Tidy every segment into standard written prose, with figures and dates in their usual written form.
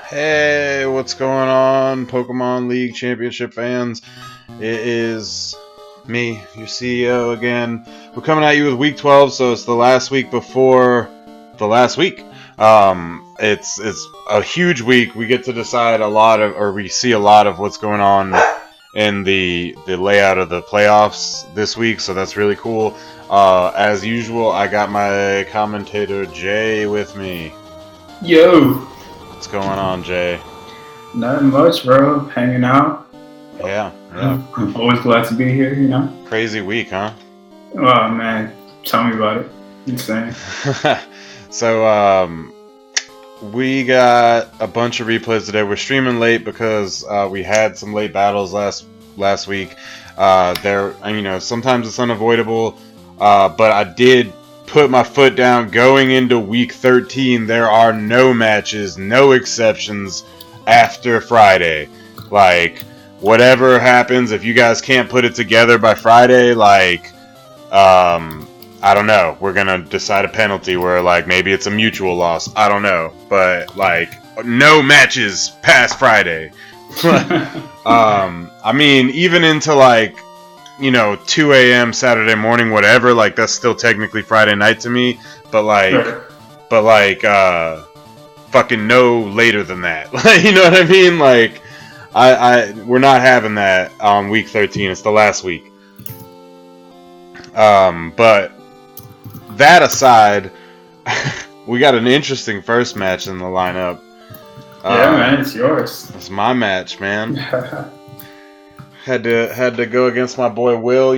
Hey, what's going on, Pokemon League Championship fans? It is me, your CEO again. We're coming at you with Week 12, so it's the last week before the last week. It's a huge week. We get to decide we see a lot of what's going on in the layout of the playoffs this week, so that's really cool. As usual, I got my commentator Jay with me. Yo, What's going on, Jay? nothing much, bro. Hanging out. Yeah. I'm always glad to be here, Crazy week, huh? Oh, man. Tell me about it. Insane. So, we got a bunch of replays today. We're streaming late because we had some late battles last week. Sometimes it's unavoidable, but I did put my foot down going into week 13. There are no matches, no exceptions after Friday. Like, whatever happens, if you guys can't put it together by Friday, I don't know. We're gonna decide a penalty where, maybe it's a mutual loss. I don't know. But, no matches past Friday. Even into, 2 a.m. Saturday morning, whatever, that's still technically Friday night to me. But, fucking no later than that. You know what I mean? We're not having that on week 13. It's the last week. But that aside, we got an interesting first match in the lineup. Yeah, man, it's yours. It's my match, man. Had to go against my boy Will,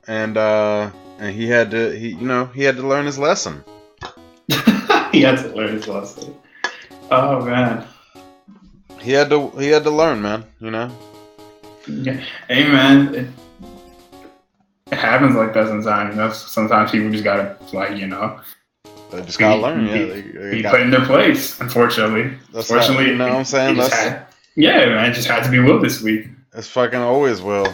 and he had to learn his lesson. He had to learn his lesson. Oh, man. He had to learn, man. Yeah. Hey, man. It happens like that sometimes. Sometimes people just gotta, They just gotta learn. Be put in their place. Unfortunately. Unfortunately, you know what I'm saying? It just had to be Will this week. It's fucking always Will.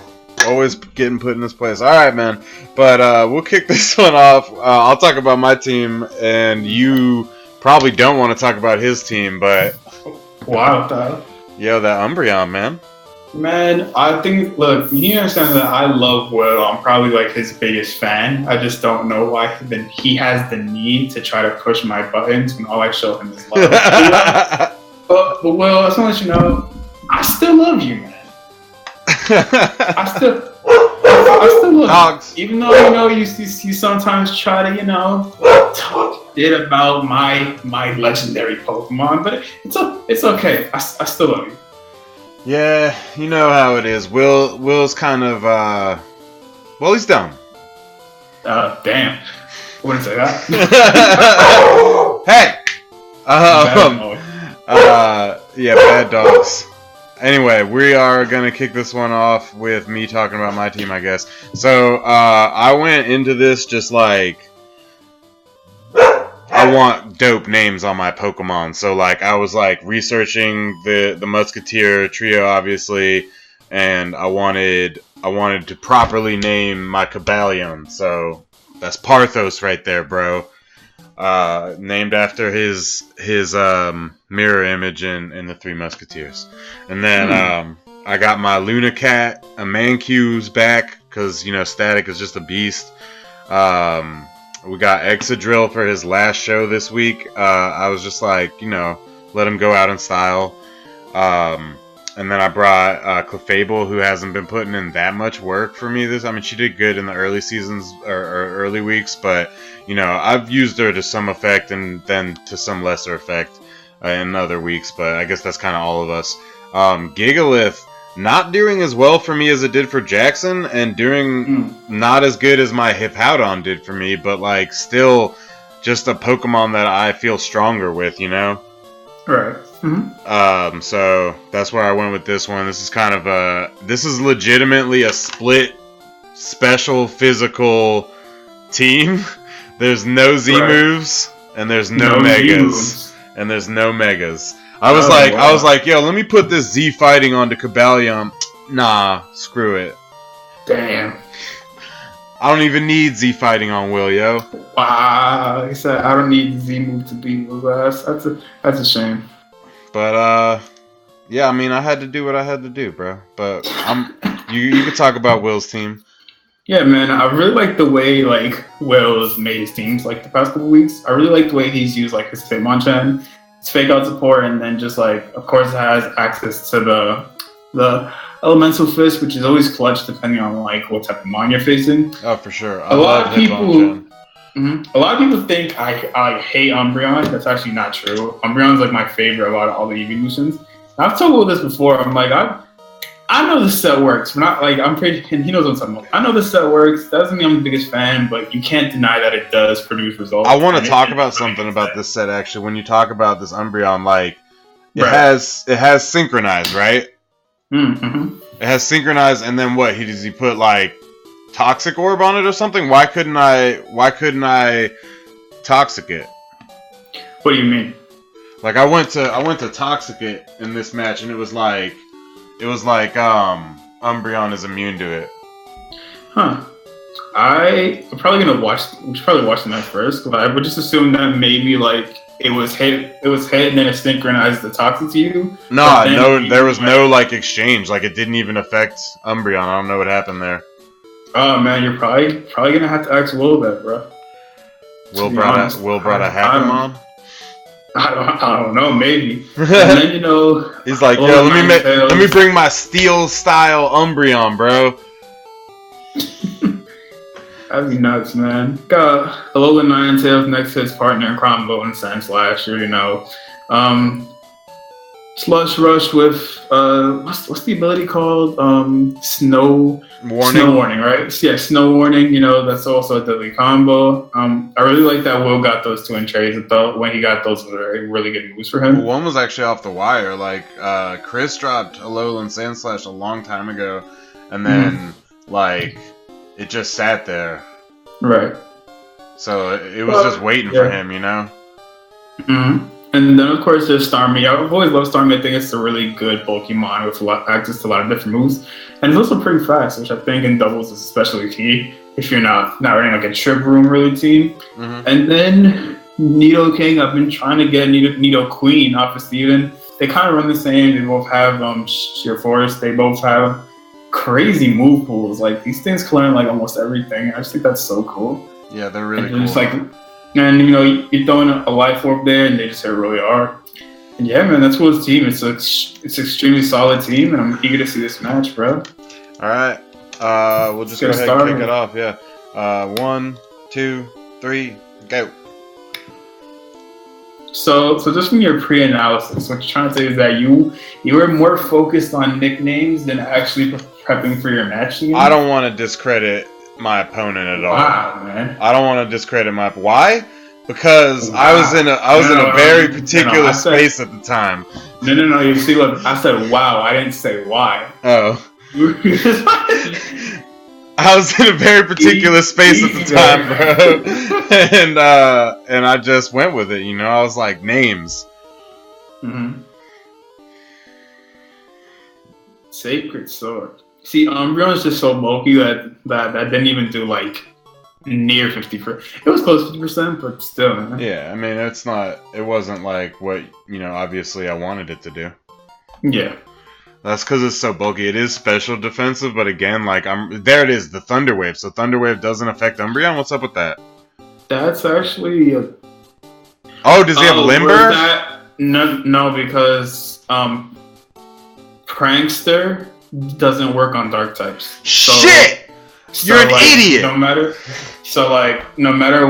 Always getting put in this place. Alright, man. But we'll kick this one off. I'll talk about my team, and you probably don't want to talk about his team, but... Wow, though. Yo, that Umbreon, man. Man, I think, look, you need to understand that I love Will. I'm probably, his biggest fan. I just don't know why he has the need to try to push my buttons when all I show him is love. But Will, I just want to let you know, I still love you, man. I still love Dogs. you. Even though you sometimes try to talk shit about my legendary Pokemon, but it's okay. I still love you. Yeah, you know how it is. Will's kind of he's dumb. Damn. I wouldn't say that. Hey. Yeah, bad dogs. Anyway, we are going to kick this one off with me talking about my team, I guess. So, I went into this just I want dope names on my Pokemon. So, I was, researching the Musketeer trio, obviously, and I wanted to properly name my Cobalion. So, that's Parthos right there, bro. Named after his mirror image in the Three Musketeers. And then I got my Lunacat, a Mancu's back because Static is just a beast. We got Exadrill for his last show this week. I was just let him go out in style. And then I brought Clefable, who hasn't been putting in that much work for me. She did good in the early seasons or early weeks, but I've used her to some effect and then to some lesser effect in other weeks. But I guess that's kind of all of us. Gigalith not doing as well for me as it did for Jackson, and doing not as good as my Hippowdon did for me, but still just a Pokemon that I feel stronger with, Right. Mm-hmm. So that's where I went with this one. This is legitimately a split special physical team. There's no Z moves and there's no megas. And there's no megas. I was like, yo, let me put this Z fighting onto Cobalion. Nah, screw it. Damn. I don't even need Z fighting on Will, yo. Wow, like I said, I don't need Z move to beat Will's ass. That's a shame. But yeah, I mean, I had to do what I had to do, bro. But you could talk about Will's team. Yeah, man, I really like the way like Will's made his teams like the past couple weeks. I really like the way he's used like his Hitmonchan, his fake out support, and then just like of course has access to the elemental fist, which is always clutch depending on like what type of mon you're facing. Oh, for sure. A lot of people think I hate Umbreon. That's actually not true. Umbreon's like my favorite out of all the evolutions. I've told Will this before. I'm like I know this set works. We're not like I'm pretty, and he knows what I'm talking about. I know this set works. Doesn't mean I'm the biggest fan, but you can't deny that it does produce results. I want to talk about something about this set actually. When you talk about this Umbreon, like it has synchronized, right? Mm-hmm. It has synchronized, and then what? Does he put like toxic orb on it or something? Why couldn't I toxic it? What do you mean? Like I went to toxic it in this match, and it was like Umbreon is immune to it. Huh. I'm probably gonna watch. We should probably watch the match first, but I would just assume that maybe like it was hit, and then it synchronized the toxic to you. No, there was no like exchange. Like it didn't even affect Umbreon. I don't know what happened there. Oh man, you're probably gonna have to ask Will that, bro. Will brought a Hackmon. I don't know, maybe. And then he's like, yo, let me bring my steel style Umbreon, bro. That'd be nuts, man. Got Alolan Ninetales next to his partner Crombo and Sandslash, Slush Rush with what's the ability called? Snow Warning, right? Yeah, Snow Warning. That's also a deadly combo. I really like that Will got those two in trades. I thought when he got those were really good moves for him. Well, one was actually off the wire. Like Chris dropped Alolan Sandslash a long time ago, and then like it just sat there. Right. So it was just waiting for him, Mm-hmm. And then, of course, there's Starmie. I've always loved Starmie. I think it's a really good Pokemon with access to a lot of different moves. And it's also pretty fast, which I think in doubles is especially key if you're not running like a Trip Room really team. Mm-hmm. And then Nidoking, I've been trying to get Nido Queen off of Steven. They kind of run the same. They both have Sheer Force. They both have crazy move pools. Like, these things can learn like almost everything. I just think that's so cool. Yeah, they're really cool. And you're throwing a Life Orb there, and they just hit really hard. And yeah, man, that's Will's team. It's an extremely solid team, and I'm eager to see this match, bro. All right, we'll just go ahead and kick it off. Yeah, 1, 2, 3, go. So just from your pre-analysis, what you're trying to say is that you were more focused on nicknames than actually prepping for your match team? I don't want to discredit my opponent at all. Wow, man. I don't want to discredit why? Because I was in a very particular space at the time. No. You see, look, I said wow. I didn't say why. Oh. I was in a very particular space at the time, bro. And I just went with it. I was like names. Mm-hmm. Sacred Sword. See, Umbreon is just so bulky that didn't even do like near 50%. It was close to 50%, but still. Man. Yeah, I mean, it wasn't like what, obviously I wanted it to do. Yeah. That's because it's so bulky. It is special defensive, but again, like, there it is, the Thunder Wave. So Thunder Wave doesn't affect Umbreon? What's up with that? That's actually... Oh, does he have Limber? No, because Prankster doesn't work on dark types. Shit! You're an idiot! No matter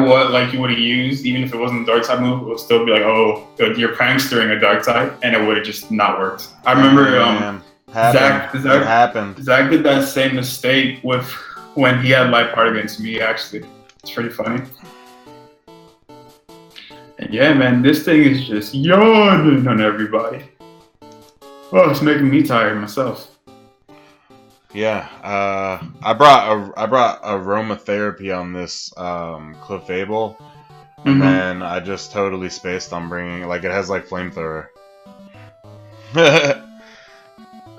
what you would have used, even if it wasn't a dark type move, it would still be like, oh, you're prankstering a dark type, and it would have just not worked. I remember Zach did that same mistake with when he had Life Heart against me, actually. It's pretty funny. And yeah, man, this thing is just yawning on everybody. Oh, it's making me tired myself. Yeah, I brought aromatherapy on this Clefable, and then I just totally spaced on bringing it has like flamethrower.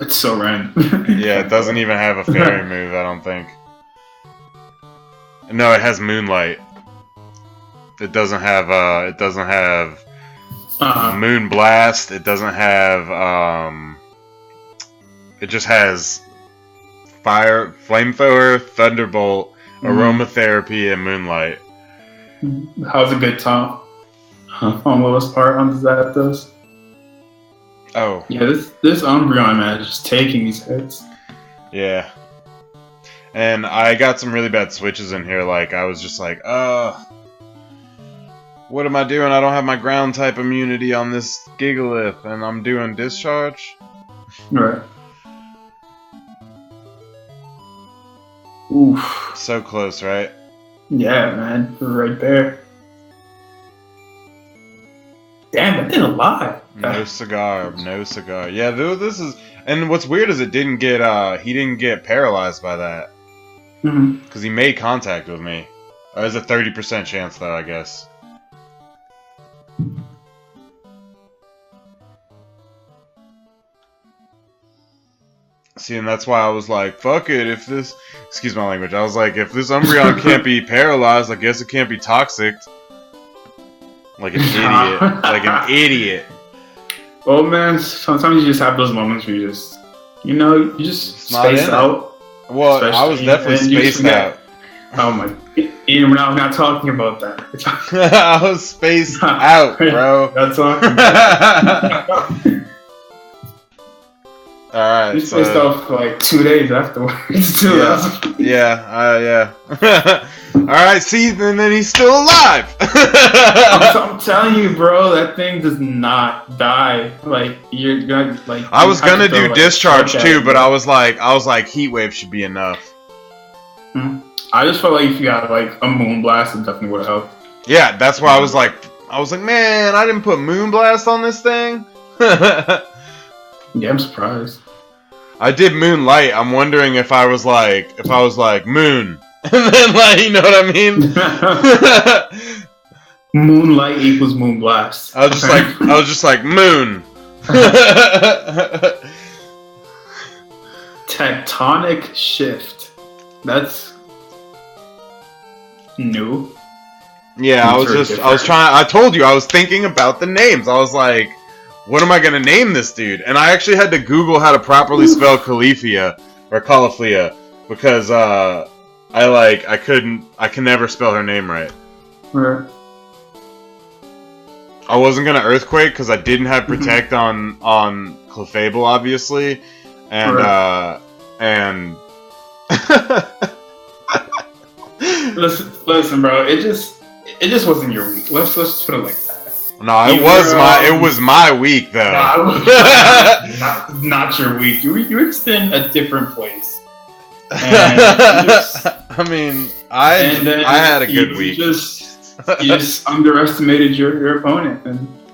It's so random. Yeah, it doesn't even have a fairy move, I don't think. No, it has Moonlight. It doesn't have Moon Blast. It doesn't have. It just has Fire, Flamethrower, Thunderbolt, Aromatherapy, and Moonlight. How's a good top on lowest part on Zapdos? Oh. Yeah, this Umbreon, man, is just taking these hits. Yeah. And I got some really bad switches in here. Like, I was just like, what am I doing? I don't have my ground type immunity on this Gigalith, and I'm doing Discharge? Right. Oof. So close, right? Yeah, man. We're right there. Damn, that did a lot. No cigar. Yeah, dude, this is... And what's weird is it didn't get, he didn't get paralyzed by that. Because he made contact with me. There's a 30% chance, though, I guess. See, and that's why I was like, fuck it, if this... Excuse my language. I was like, if this Umbreon can't be paralyzed, I guess it can't be toxic. Like an idiot. Like an idiot. Well, man, sometimes you just have those moments where you just... You know, you just space out. Well, I was definitely spaced out. Oh my... Ian, we're not talking about that. I was spaced out, bro. Not talking about Alright, you spaced off for like 2 days afterwards, too. Yeah. Alright, see, and then he's still alive! I'm telling you, bro, that thing does not die. Like, you're gonna, like... I was gonna do Discharge, too, but I was like, Heat Wave should be enough. I just felt like if you got, like, a Moonblast, it definitely would have helped. Yeah, that's why I was like, man, I didn't put Moonblast on this thing? Yeah, I'm surprised. I did Moonlight. I'm wondering if I was like, Moon. And then, like, you know what I mean? Moonlight equals Moonblast. I was just like, Moon. Tectonic Shift. That's new. Yeah, I told you, I was thinking about the names. I was like, what am I gonna name this dude? And I actually had to Google how to properly spell Califia, or Califia, because, I can never spell her name right. Right. I wasn't gonna Earthquake, because I didn't have Protect on Clefable, obviously, and, and... Listen, bro, it just wasn't your week. Let's just put it like that. No, it was my week though. Not your week. You were just in a different place. I mean, I had a good week. You just underestimated your opponent.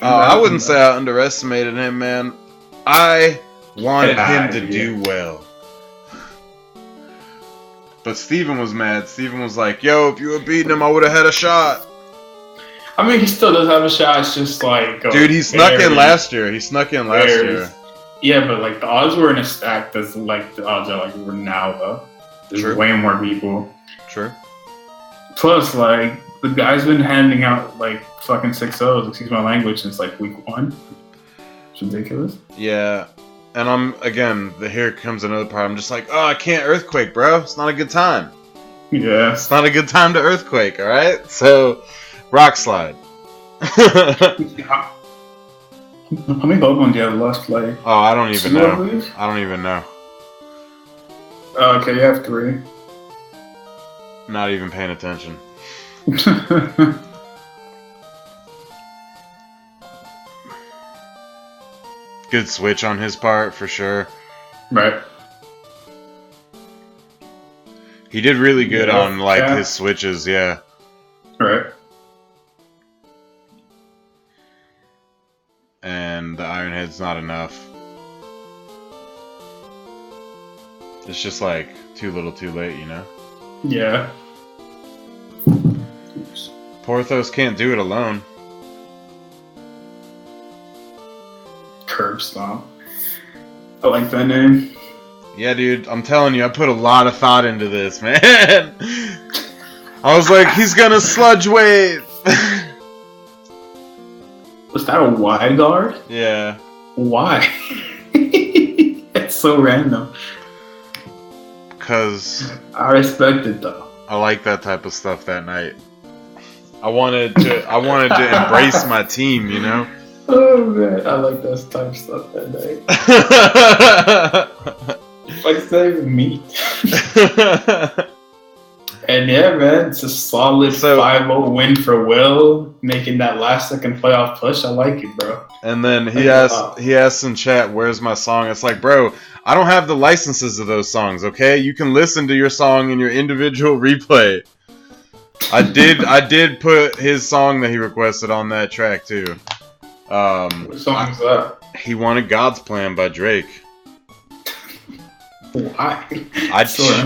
I wouldn't say I underestimated him, man. I wanted him to do well. But Steven was mad. Steven was like, yo, if you had beaten him, I would have had a shot. I mean, he still does have a shot. It's just like... Dude, he snuck in last year. Yeah, but like the odds were in a stack that's like the odds are like were now, though. There's way more people. True. Plus, like, the guy's been handing out like fucking 6-0s, excuse my language, since like week 1. It's ridiculous. Yeah. And here comes another part. I'm just like, oh, I can't Earthquake, bro. It's not a good time. Yeah. It's not a good time to Earthquake, alright? So, Rock Slide. How many Pokemon do you have left? Like, oh, I don't even know. I don't even know. Oh, okay, you have 3. Not even paying attention. Good switch on his part, for sure. Right. He did really good on, like, his switches, yeah. Right. And the Iron Head's not enough. It's just, like, too little too late, you know? Yeah. Porthos can't do it alone. Curb Stomp. I like that name. Yeah, dude, I'm telling you, I put a lot of thought into this, man. I was like, he's gonna Sludge Wave. Was that a Y guard? Yeah. Why? It's so random. Because I respect it though. I like that type of stuff that night. I wanted to embrace my team, you know? Oh man, I like that type of stuff that day. Like it's not even me. And yeah, man, it's a solid 5-0 win for Will, making that last second playoff push. I like it, bro. And then he asked in chat, "Where's my song?" It's like, bro, I don't have the licenses of those songs. Okay, you can listen to your song in your individual replay. I did put his song that he requested on that track too. What song is that? He wanted "God's Plan" by Drake. Why?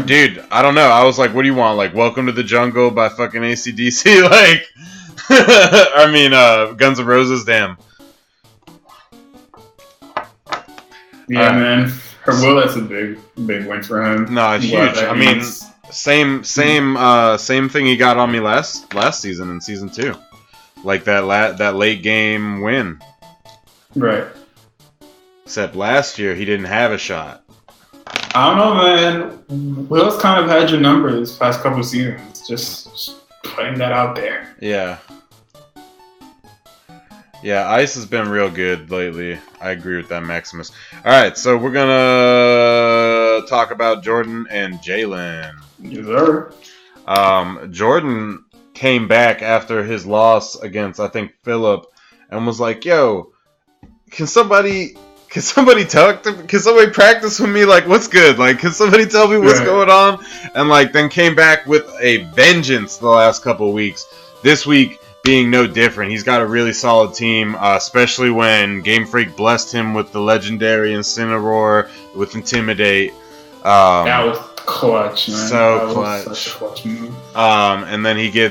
Dude, I don't know. I was like, what do you want? Like, "Welcome to the Jungle" by fucking AC/DC? Like, I mean, Guns N' Roses, damn. Yeah, man. For Will, that's a big win for him. No, it's huge. I mean, same thing he got on me last season in season 2, like that late game win. Right. Except last year he didn't have a shot. I don't know, man. Will's kind of had your number this past couple seasons. Just putting that out there. Yeah. Yeah, Ice has been real good lately. I agree with that, Maximus. Alright, so we're gonna talk about Jordan and Jalen. Yes, sir. Jordan came back after his loss against, I think, Phillip, and was like, yo, can somebody talk to me? Can somebody practice with me? Like, what's good? Like, can somebody tell me what's going on? And, like, then came back with a vengeance the last couple of weeks. This week being no different. He's got a really solid team, especially when Game Freak blessed him with the legendary Incineroar with Intimidate. That was clutch, man. So clutch. Was such a clutch move. And then he's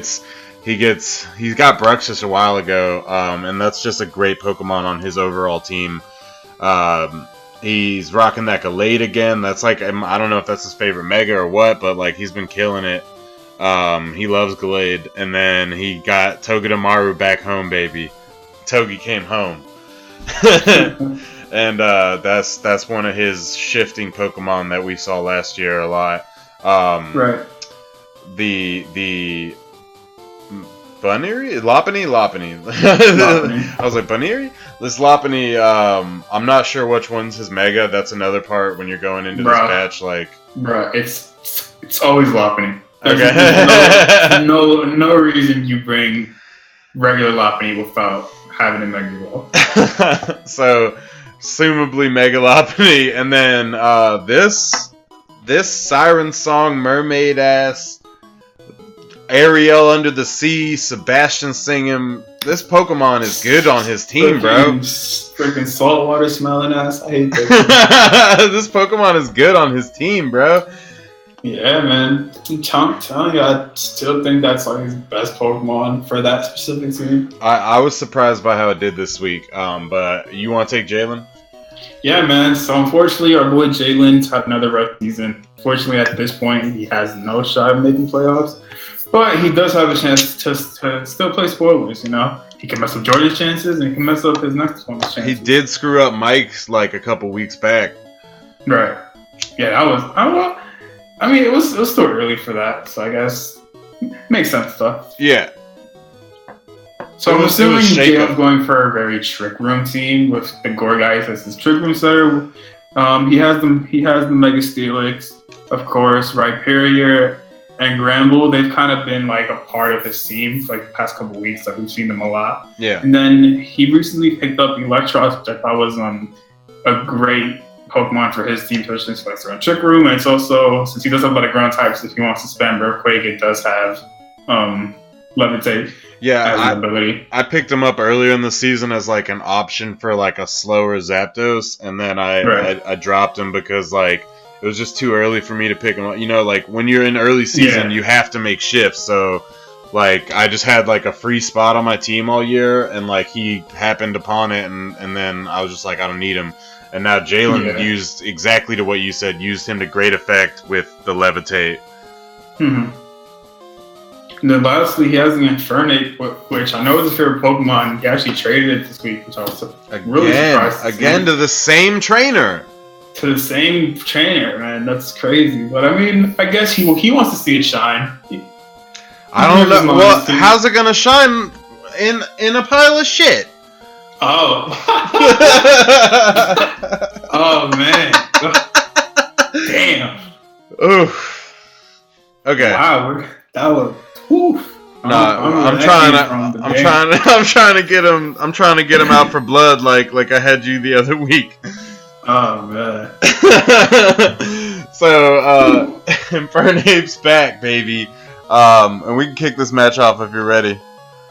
got Bruxus a while ago, and that's just a great Pokemon on his overall team. He's rocking that Gallade again. That's like, I don't know if that's his favorite Mega or what, but like he's been killing it. He loves Gallade. And then he got Togedemaru back home, baby. Togi came home. And that's one of his shifting Pokemon that we saw last year a lot. Right. The Buneary? Lopunny. I was like, Buneary? This Lopunny, I'm not sure which one's his Mega. That's another part when you're going into this patch. Like, bruh, it's always Lopunny. Okay. There's no reason you bring regular Lopunny without having a Mega Evolve. So, assumably Mega Lopunny, and then this Siren Song Mermaid ass Ariel under the sea, Sebastian singing. This Pokemon is good on his team, bro. Freaking saltwater smelling ass. I hate that. This Pokemon is good on his team, bro. Yeah, man. I'm telling you, I still think that's like his best Pokemon for that specific team. I was surprised by how it did this week. But you want to take Jalen? Yeah, man. So unfortunately, our boy Jalen's had another rough season. Fortunately, at this point, he has no shot of making playoffs. But he does have a chance to still play spoilers, you know? He can mess up Jordan's chances, and he can mess up his next one's chances. He did screw up Mike's like a couple weeks back. Right. Yeah, that was... I mean, it was still early for that, so I guess makes sense, though. Yeah. So I'm assuming Jalen's going for a very Trick Room team with the Gorgeist as his Trick Room setter. He has the Mega Steelix, of course, Rhyperior, and Gramble. They've kind of been like a part of his team for like the past couple weeks. Like we've seen them a lot. Yeah. And then he recently picked up Electros, which I thought was a great Pokemon for his team, especially since it's around Trick Room. And it's also, since he does have a lot of ground types, if he wants to spam Earthquake, it does have Levitate. Yeah, ability. I picked him up earlier in the season as like an option for like a slower Zapdos, and then I dropped him because like it was just too early for me to pick him up. You know, like when you're in early season, you have to make shifts. So like I just had like a free spot on my team all year, and like he happened upon it, and then I was just like, I don't need him. And now Jalen used exactly to what you said, used him to great effect with the Levitate. Mm-hmm. And then lastly, he has the Infernape, which I know is his favorite Pokemon. He actually traded it this week, which I was really surprised to see. Again to the same trainer. To the same trainer, man. That's crazy. But I mean, I guess he wants to see it shine. I don't know. Well, how's it gonna shine in a pile of shit? Oh. Oh man. Damn. Oof. Okay. Wow. That was. Whew. I'm trying to get him. I'm trying to get him out for blood, like I had you the other week. Oh man. So Infernape's back, baby. And we can kick this match off if you're ready.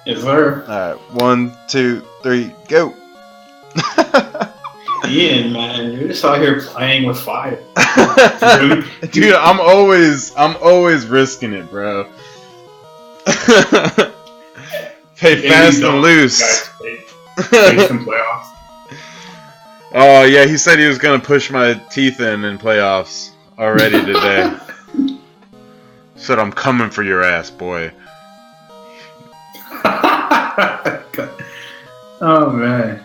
Yes, sir. Alright, 1, 2, 3, go. Ian, man, you're just out here playing with fire. Dude, I'm always risking it, bro. Play fast and loose. Play some playoffs. Oh yeah, he said he was gonna push my teeth in playoffs already today. Said I'm coming for your ass, boy. Oh man.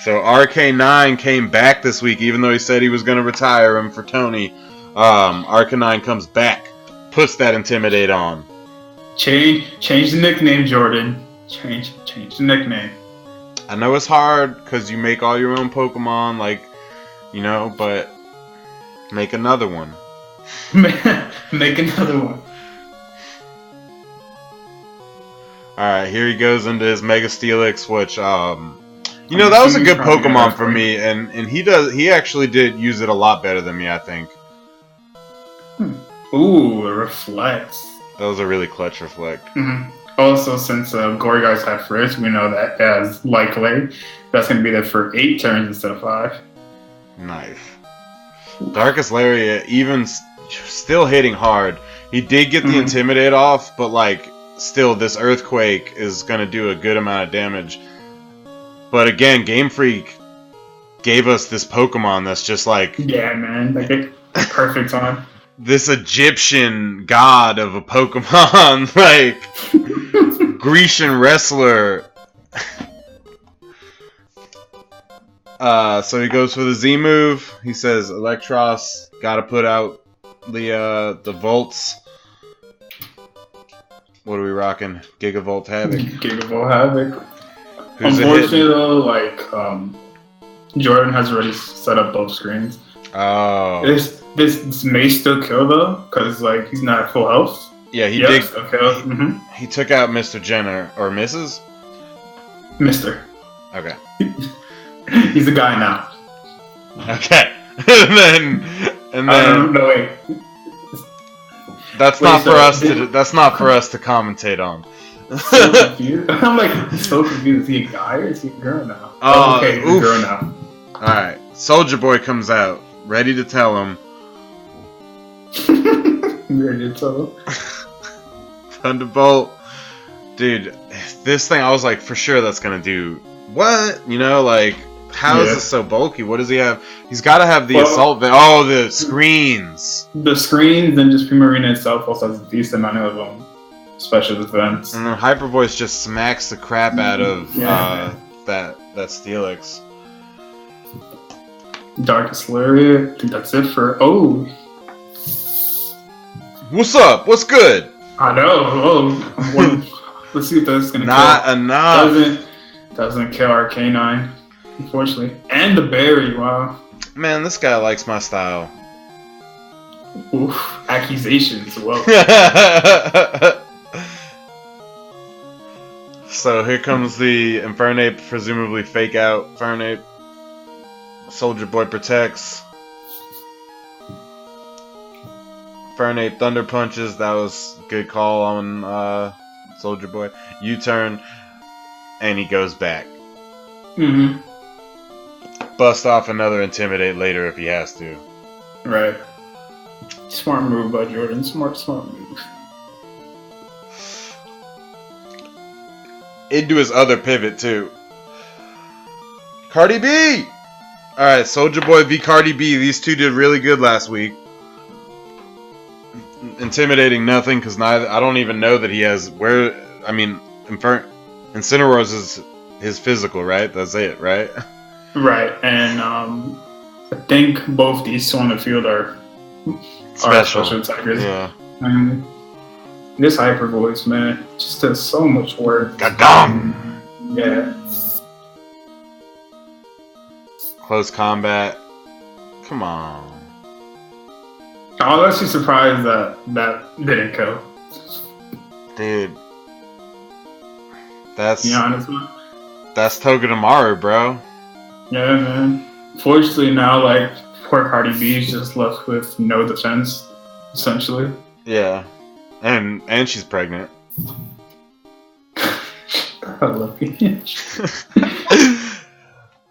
So RK9 came back this week, even though he said he was gonna retire him for Tony. RK9 comes back, puts that Intimidate on. Change the nickname, Jordan. Change the nickname. I know it's hard because you make all your own Pokemon, but make another one. Make another one. Alright, here he goes into his Mega Steelix, which, that was a good Pokemon for me, and he actually did use it a lot better than me, I think. Ooh, it reflects. That was a really clutch reflect. Mm-hmm. Also, since Goryguys had first, we know that as likely that's going to be there for 8 turns instead of 5. Nice. Darkest Lariat, even still hitting hard. He did get the Intimidate off, but still, this Earthquake is going to do a good amount of damage. But again, Game Freak gave us this Pokemon that's just yeah, man, perfect time. This Egyptian god of a Pokemon, Grecian wrestler. So he goes for the Z move. He says Electros, gotta put out the volts. What are we rocking? Gigavolt Havoc. Gigavolt Havoc. Who's unfortunately though, Jordan has already set up both screens. Oh. This may still kill though, because he's not at full health. Yeah, he did. Okay. He took out Mr. Jenner or Mrs. Mister. Okay. He's a guy now. Okay. and then. No wait. That's not for us to commentate on. So confused. I'm so confused. Is he a guy or is he a girl now? Okay, he's a girl now. Alright. Soldier Boy comes out, ready to tell him. Ready to tell him. Thunderbolt. Dude, this thing, I was for sure that's gonna do what? How is this so bulky? What does he have? He's gotta have the assault. The screens. The screens and just Primarina itself also has a decent amount of special defense. And then Hyper Voice just smacks the crap out of that Steelix. Darkest Lariat. I think that's it for. What's up? What's good? I know. Let's see what that's gonna Not kill. enough. Doesn't kill RK9, unfortunately. And the berry. Wow. Man, this guy likes my style. Oof. Accusations. Well. So here comes the Infernape, presumably fake out Infernape. Soldier Boy protects. Infernape Thunder Punches. That was a good call on Soldier Boy. U-turn. And he goes back. Mm-hmm. Bust off another Intimidate later if he has to. Right. Smart move by Jordan. Smart move. Into his other pivot too. Cardi B! Alright, Soldier Boy v Cardi B. These two did really good last week. intimidating nothing because I don't even know that he has where. I mean, Incineroar's is his physical, right? That's it, right? Right, and I think both these two on the field are special tigers. Yeah. And this hyper voice, man, just does so much work. Gadam! Yeah. Close combat. Come on. I'm actually surprised that didn't kill. Dude. That's... Be honest, man. That's Togedemaru, bro. Yeah, man. Fortunately now, like, poor Cardi B is just left with no defense, essentially. Yeah. And she's pregnant. I love you.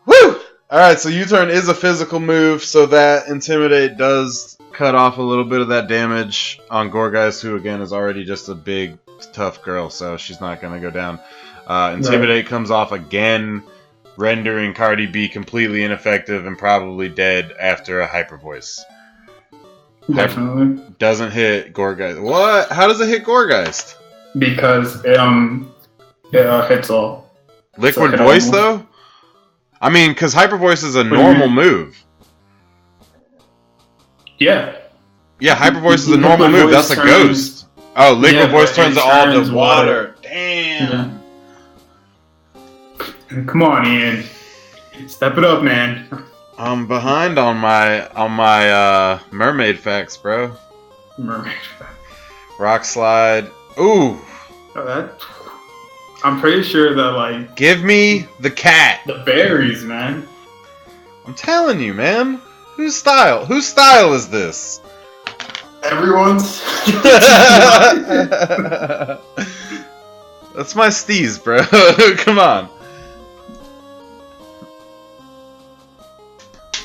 Woo! Alright, so U-turn is a physical move, so that Intimidate does cut off a little bit of that damage on Gorgeist, who again is already just a big, tough girl, so she's not going to go down. Intimidate comes off again, rendering Cardi B completely ineffective and probably dead after a Hyper Voice. Definitely. Doesn't hit Gorgeist. What? How does it hit Gorgeist? Because it hits all. Liquid Voice, though? I mean, because Hyper Voice is a normal move. Yeah. Yeah, Hyper Voice is a normal move. That's a ghost. Oh, Liquid Voice turns it all to water. Damn. Yeah. Come on, Ian. Step it up, man. I'm behind on my mermaid facts, bro. Mermaid. Rock slide. Ooh. I'm pretty sure that, like... Give me the cat. The berries, man. I'm telling you, man. Whose style is this? Everyone's. That's my steez, bro. Come on.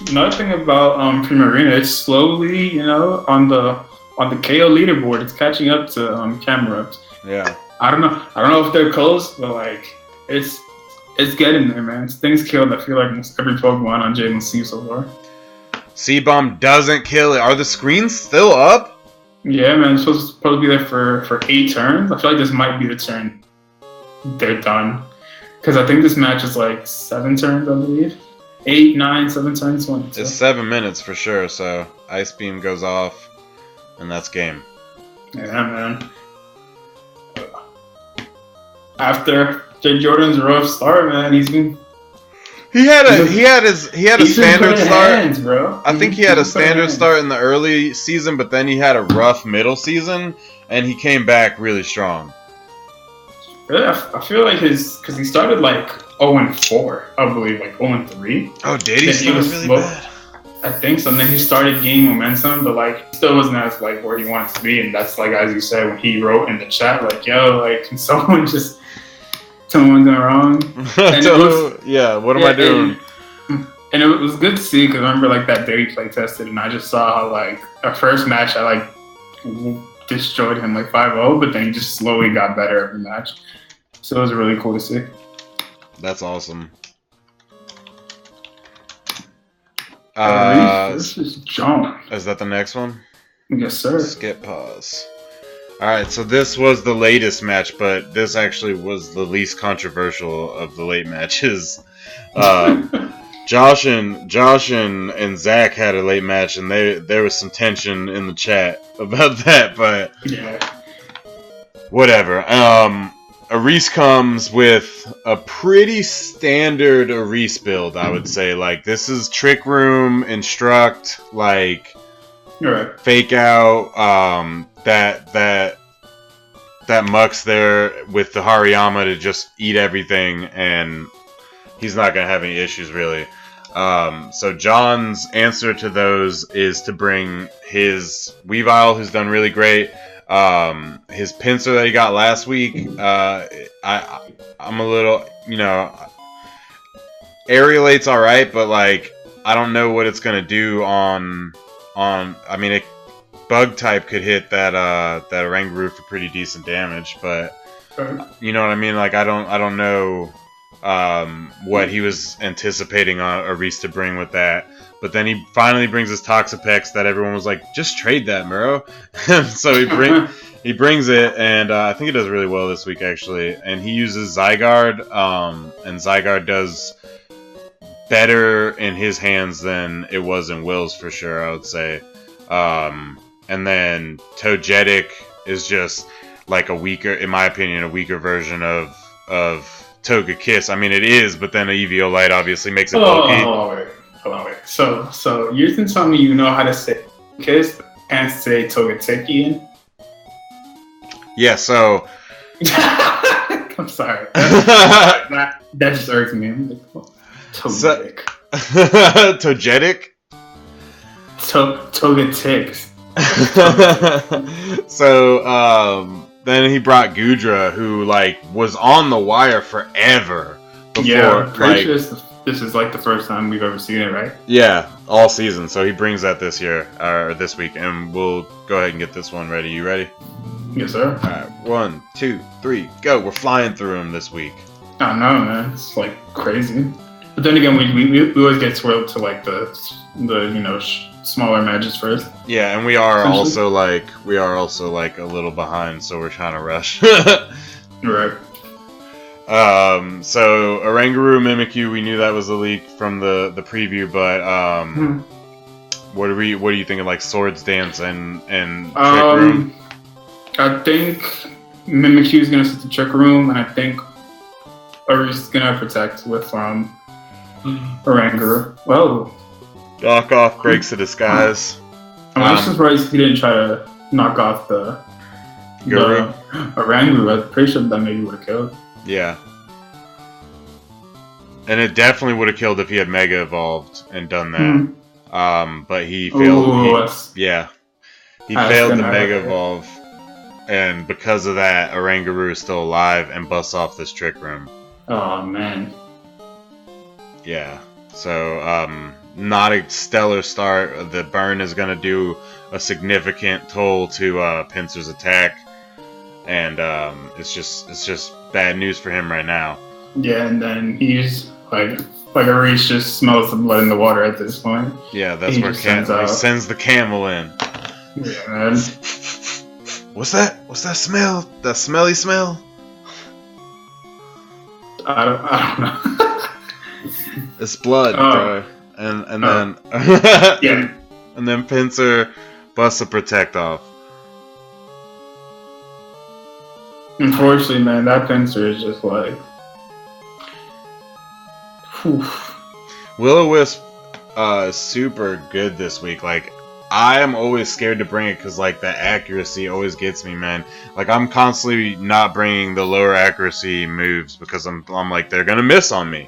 Another thing about Primarina, it's slowly, on the KO leaderboard, it's catching up to Camerupt. Yeah. I don't know if they're close, but like it's getting there, man. Things killed. I feel like almost every Pokemon on Jalen C so far. C-Bomb doesn't kill it. Are the screens still up? Yeah, man. It's supposed to be there for 8 turns. I feel like this might be the turn they're done. Because I think this match is like 7 turns, I believe. 8, 9, 7 turns. It's 7 minutes for sure, so Ice Beam goes off, and that's game. Yeah, man. After Jay Jordan's rough start, man, He had a standard start. Hands, bro. I think he had a standard start in the early season, but then he had a rough middle season, and he came back really strong. Yeah, I feel like because he started like 0-4, I believe, like 0-3. Oh, did he? He was really bad. I think so. And then he started gaining momentum, but like still wasn't as like where he wanted to be. And that's like, as you said, when he wrote in the chat, like, "Yo, like, can someone just tell me what's going wrong?" And what am I doing? And it was good to see, because I remember like that day he play tested, and I just saw how like our first match I like destroyed him like 5-0, but then he just slowly got better every match. So it was really cool to see. That's awesome. This is John. Is that the next one? Yes, sir. Skip pause. Alright, so this was the latest match, but this actually was the least controversial of the late matches. Josh and Zach had a late match, and there was some tension in the chat about that, but yeah. Whatever. Aris comes with a pretty standard Aris build, I would say. Like, this is Trick Room, Instruct, like, right. Fake Out, that Muck's there with the Hariyama to just eat everything, and he's not going to have any issues, really. So John's answer to those is to bring his Weavile, who's done really great. His pincer that he got last week, I'm a little, Aerialate's alright, but like, I don't know what it's gonna do on, I mean, Bug type could hit that Oranguru for pretty decent damage, but, you know what I mean? Like, I don't know what he was anticipating Aris to bring with that. But then he finally brings his Toxapex that everyone was like, just trade that, Muro. So he brings it, and I think it does really well this week, actually. And he uses Zygarde, and Zygarde does better in his hands than it was in Will's, for sure, I would say. And then Togetic is just like a weaker, in my opinion, a weaker version of Togekiss. I mean, it is, but then Eviolite obviously makes it bulky. Hold on, wait. So you can tell me you know how to say kiss and say Togetic? Yeah, so... I'm sorry. That just irks me. I'm like, Togetic. Togetic? Togetic. So, then he brought Goodra, who, like, was on the wire forever before. Yeah, I'm pretty sure this is, like, the first time we've ever seen it, right? Yeah, all season. So he brings that this year, or this week, and we'll go ahead and get this one ready. You ready? Yes, sir. Alright, 1, 2, 3, go. We're flying through them this week. I know, man. It's, like, crazy. But then again, we always get swirled to, like, the smaller matches first. Yeah, and we are also like a little behind, so we're trying to rush. Right. So Oranguru, Mimikyu, we knew that was a leak from the preview, but what are you thinking, like Swords Dance and Trick Room? I think Mimikyu's gonna sit the Trick Room, and I think Aris is gonna protect with Oranguru. Whoa. Knock off breaks the disguise. I'm surprised he didn't try to knock off the Oranguru. I'm pretty sure that maybe would have killed. Yeah. And it definitely would have killed if he had Mega Evolved and done that. But he failed. He failed the Mega Evolve. And because of that, Oranguru is still alive and busts off this Trick Room. Oh, man. Yeah. So, not a stellar start. The burn is going to do a significant toll to Pinsir's attack. And it's just bad news for him right now. Yeah, and then he's like Aris just smells the blood in the water at this point. Yeah, that's where he sends the camel in. Yeah, man. What's that? What's that smell? That smelly smell? I don't know. It's blood, bro. And then yeah. And then Pinsir busts a Protect off. Unfortunately, man, that Pinsir is just like... Will-O-Wisp is super good this week. Like, I am always scared to bring it because, like, the accuracy always gets me, man. Like, I'm constantly not bringing the lower accuracy moves because I'm like, they're gonna miss on me.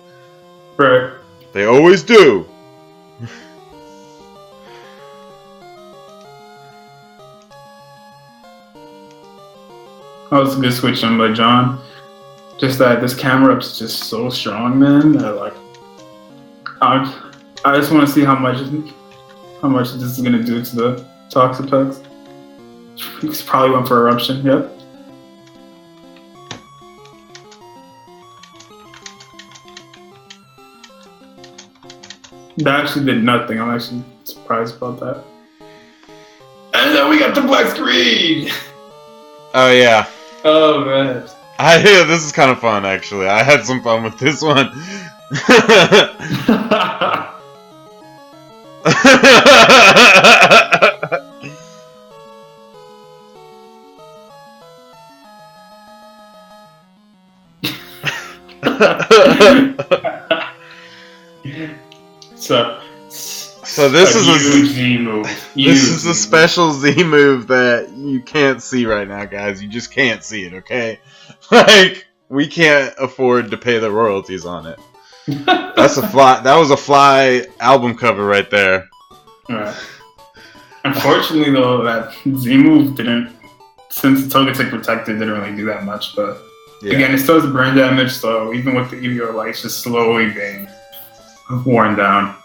Right. They always do. That was a good switch on by John. Just that this camera up's just so strong, man. That like, I just want to see how much this is gonna do to the Toxapex. It's probably went for Eruption. Yep. That actually did nothing. I'm actually surprised about that. And then we got the black screen. Oh yeah. Oh man. Yeah, this is kind of fun actually. I had some fun with this one. So this is a huge Z move. This is a special Z move that you can't see right now, guys. You just can't see it, okay? Like, we can't afford to pay the royalties on it. That's a fly. That was a Fly album cover right there. Right. Unfortunately, though, that Z move didn't, since Togetic Protector didn't really do that much. But again, it still has burn damage, so even with the Eevee it's just slowly being worn down.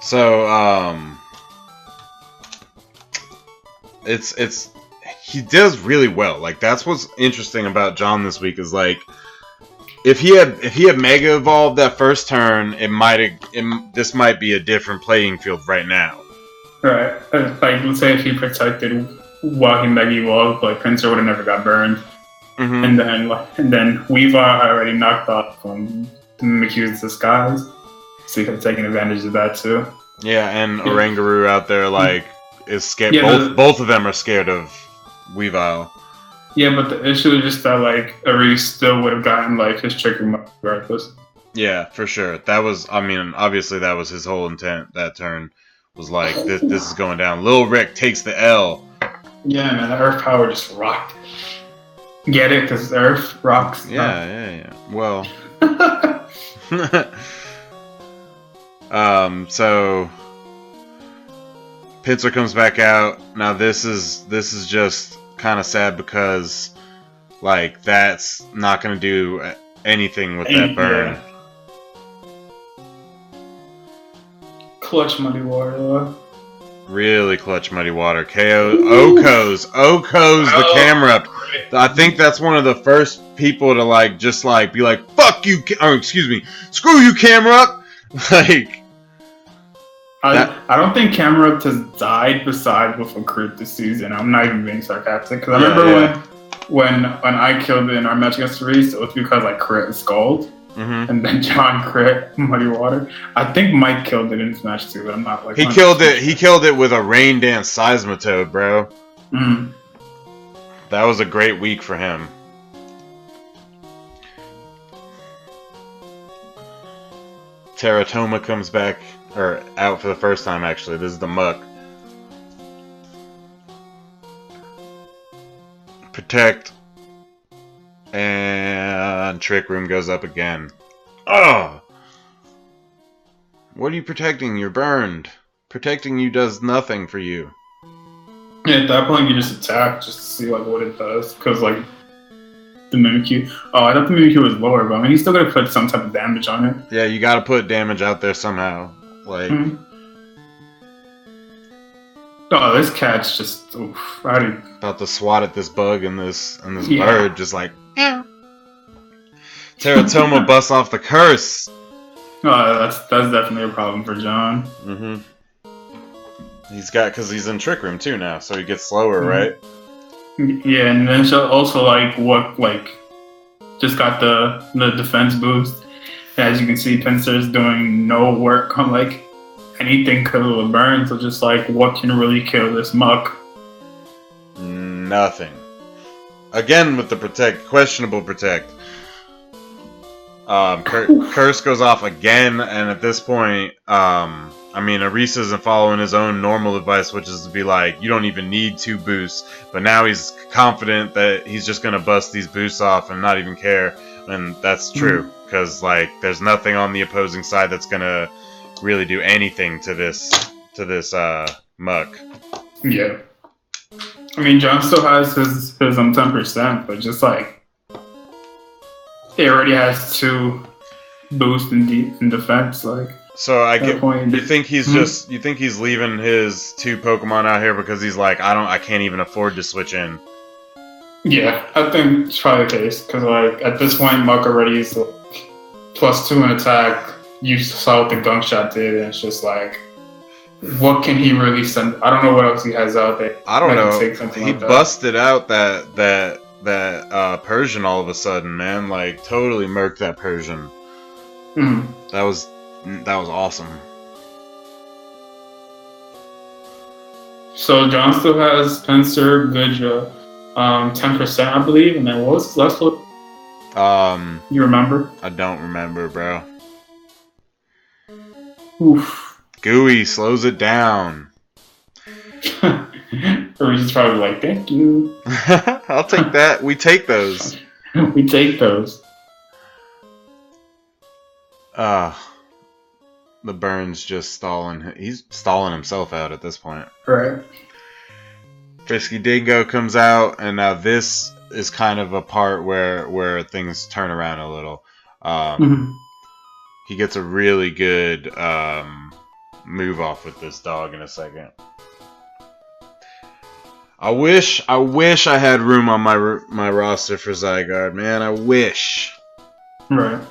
So, he does really well. Like, that's what's interesting about John this week is like, if he had Mega Evolved that first turn, this might be a different playing field right now. Right. Like, let's say if he protected while he Mega Evolved, like Pinsir would have never got burned. Mm-hmm. And then Weavile already knocked off Mimikyu's disguise, so he could have taken advantage of that too. Yeah, and Oranguru out there like is scared. Yeah, both of them are scared of Weavile. Yeah, but the issue is just that like Ari still would have gotten like his trigger regardless. Yeah, for sure. That was, I mean, obviously that was his whole intent. That turn was like this is going down. Lil Rick takes the L. Yeah, man, the Earth power just rocked. Get it? Because Earth rocks. Yeah. Well. So Pinsir comes back out. Now this is just kind of sad because like that's not going to do anything with that burn. Yeah. Clutch Muddy Water. Really clutch Muddy Water. KO Oko's the camera up. I think that's one of the first people to like just like be like fuck you screw you camera up. Like I don't think Camera Up has died besides with a crit this season. I'm not even being sarcastic because I remember when I killed it in our match against Reese, it was because I crit and Scald. Mm-hmm. And then John crit Muddy Water. I think Mike killed it in Smash 2, but I'm not like... He killed it with a Rain Dance Seismitoad, bro. Mm. That was a great week for him. Teratoma comes back, or out for the first time actually. This is the Muck. Protect. And Trick Room goes up again. Oh! What are you protecting? You're burned. Protecting you does nothing for you. Yeah, at that point you just attack just to see like what it does. Because like the Mimikyu. Oh, I thought the Mimikyu was lower, but I mean he's still gonna put some type of damage on it. Yeah, you gotta put damage out there somehow. Like Oh, this cat's just about to swat at this bug and this bird just like Teratoma busts off the curse. Oh, that's definitely a problem for John. Mm-hmm. Because he's in Trick Room too now, so he gets slower, right? Yeah, and then also just got the defense boost. As you can see, Pinsir's doing no work on like anything because of burn. So just like what can really kill this Muck? Nothing. Again with the questionable protect. Curse goes off again, and at this point, I mean, Arisa isn't following his own normal advice, which is to be like, you don't even need 2 boosts. But now he's confident that he's just gonna bust these boosts off and not even care, and that's true because like there's nothing on the opposing side that's gonna really do anything to this Muck. Yeah, I mean, John still has his 10%, but just like. He already has 2 boosts in defense, like. So I get. You think he's you think he's leaving his 2 Pokemon out here because he's like, I can't even afford to switch in. Yeah, I think it's probably the case because like at this point, Muck already is like +2 in attack. You saw what the Gunk Shot did, and it's just like, what can he really send? I don't know what else he has out there. I don't know. He busted out that Persian all of a sudden, man. Like totally murked that Persian. That was awesome. So John still has Pinsir, Goodra, 10%, I believe, and then what was the last one? You remember? I don't remember, bro. Oof. Gooey slows it down. Or he's probably like, thank you. I'll take that. We take those. We take those. The Burn's just stalling. He's stalling himself out at this point. Right. Frisky Dingo comes out, and now this is kind of a part where things turn around a little. He gets a really good move off with this dog in a second. I wish I had room on my roster for Zygarde, man. I wish. Right.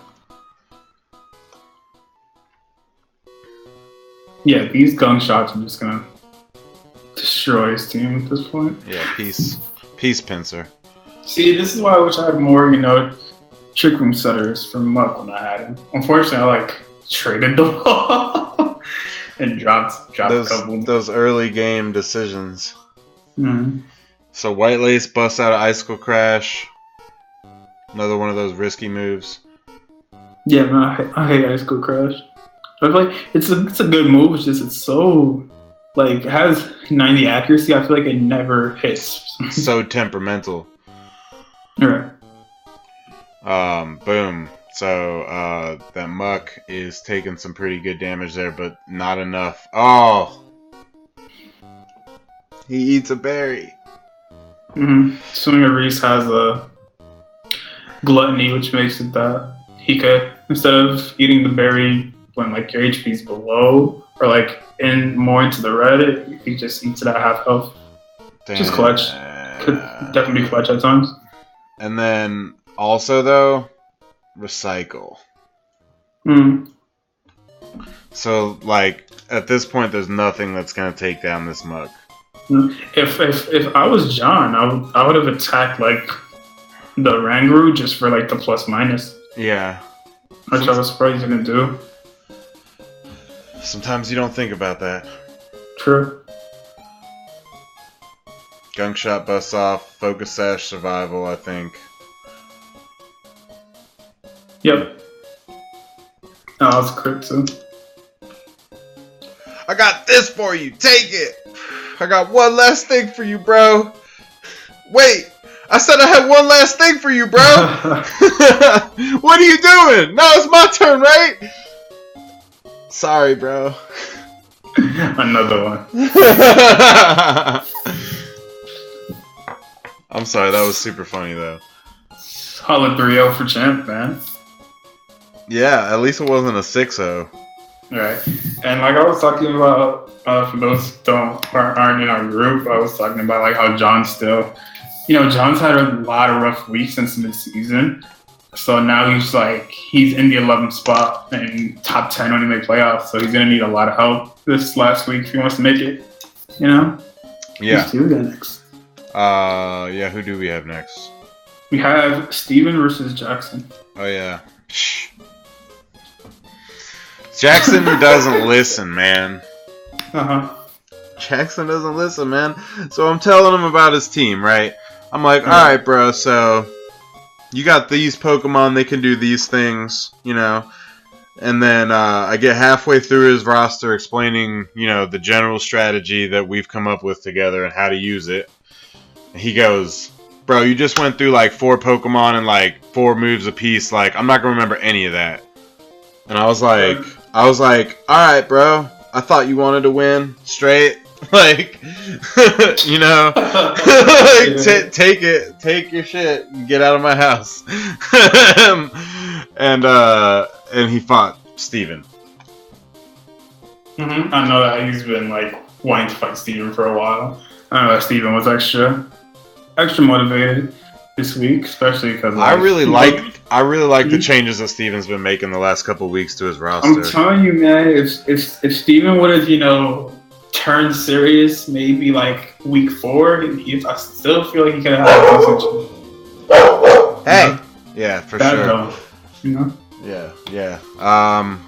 Yeah, these gunshots are just gonna destroy his team at this point. Yeah, peace, pincer. See, this is why I wish I had more, trick room setters from Muck when I had him. Unfortunately, I traded the ball and dropped a couple. Those early game decisions. Mm-hmm. So White Lace busts out of Icicle Crash. Another one of those risky moves. Yeah, man, I hate Icicle Crash. I feel like it's a good move. It's just it's so it has 90 accuracy. I feel like it never hits. So temperamental. Right. Boom. So that Muck is taking some pretty good damage there, but not enough. Oh, he eats a berry. Mm-hmm. Swinger Reese has a gluttony, which makes it that he could, instead of eating the berry when your HP's below or in more into the red, he just eats it at half health. Damn. Just clutch. Could definitely be clutch at times. And then also though, recycle. Mm. So at this point, there's nothing that's gonna take down this Muck. If I was John, I would have attacked the Ranguru just for the plus minus. Yeah. Which I was surprised you didn't do. Sometimes you don't think about that. True. Gunk Shot busts off, Focus Sash survival, I think. Yep. Oh, that's crit too. I got this for you, take it! I got one last thing for you, bro. Wait, I said I had one last thing for you, bro. What are you doing? Now it's my turn, right? Sorry, bro. Another one. I'm sorry, that was super funny though. Solid 3-0 for champ, man. Yeah, at least it wasn't a 6-0. Right. And I was talking about, for those who aren't in our group, I was talking about how John's still, John's had a lot of rough weeks since mid-season. So now he's in the 11th spot and top 10 when he make playoffs. So he's going to need a lot of help this last week if he wants to make it, Yeah. Who's we got next? Yeah, who do we have next? We have Steven versus Jackson. Oh, yeah. Jackson doesn't listen, man. Uh-huh. Jackson doesn't listen, man. So I'm telling him about his team, right? I'm like, alright, bro, so you got these Pokemon, they can do these things, And then I get halfway through his roster explaining, the general strategy that we've come up with together and how to use it. And he goes, bro, you just went through 4 Pokemon and 4 moves apiece. I'm not going to remember any of that. And I was like, alright, bro, I thought you wanted to win straight. Take it, take your shit, and get out of my house. And he fought Steven. Mm-hmm. I know that he's been wanting to fight Steven for a while. I know that Steven was extra motivated this week, especially because I really like the changes that Steven's been making the last couple weeks to his roster. I'm telling you, man, if Steven would have turned serious maybe week 4, I still feel like he could have had a decent. Hey, yeah, for sure. Yeah.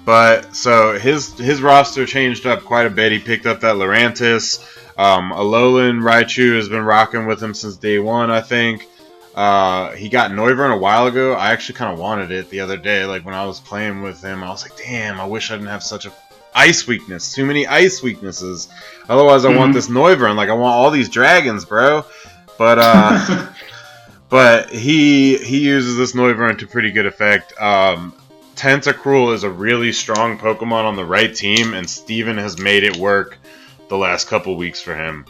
But so his roster changed up quite a bit. He picked up that Lurantis. Alolan Raichu has been rocking with him since day 1, I think. He got Noivern a while ago. I actually kind of wanted it the other day. When I was playing with him, I was like, damn, I wish I didn't have such a ice weakness. Too many ice weaknesses. Otherwise, I want this Noivern. I want all these dragons, bro. But but he uses this Noivern to pretty good effect. Tentacruel is a really strong Pokemon on the right team, and Steven has made it work the last couple weeks for him.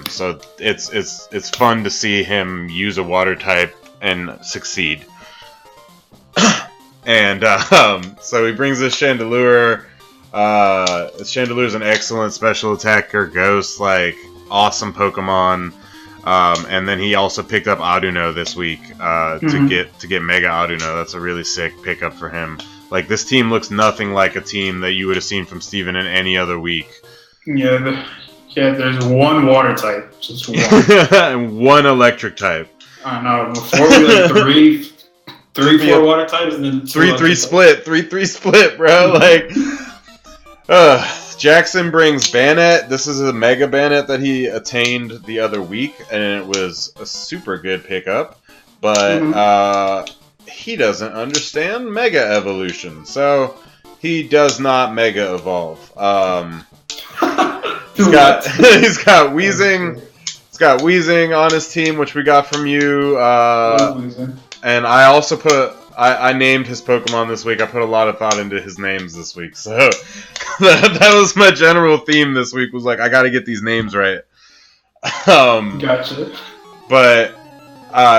So it's fun to see him use a water type and succeed. And so he brings this Chandelure. Chandeler's an excellent special attacker ghost, like awesome Pokemon. And then he also picked up Aduno this week to get Mega Aduno. That's a really sick pickup for him. Like, this team looks nothing like a team that you would have seen from Steven in any other week. Yeah, there's one water type, just one. And one electric type. I know. Before we like four water types, and then 3-3 split, 3-3 split, bro. Like, Jackson brings Banette. This is a Mega Banette that he attained the other week, and it was a super good pickup. But he doesn't understand Mega Evolution, so he does not Mega Evolve. He's got Weezing. He's got Weezing on his team, which we got from you. And I also I named his Pokemon this week. I put a lot of thought into his names this week. So that was my general theme this week, was like, I gotta get these names right. Gotcha. But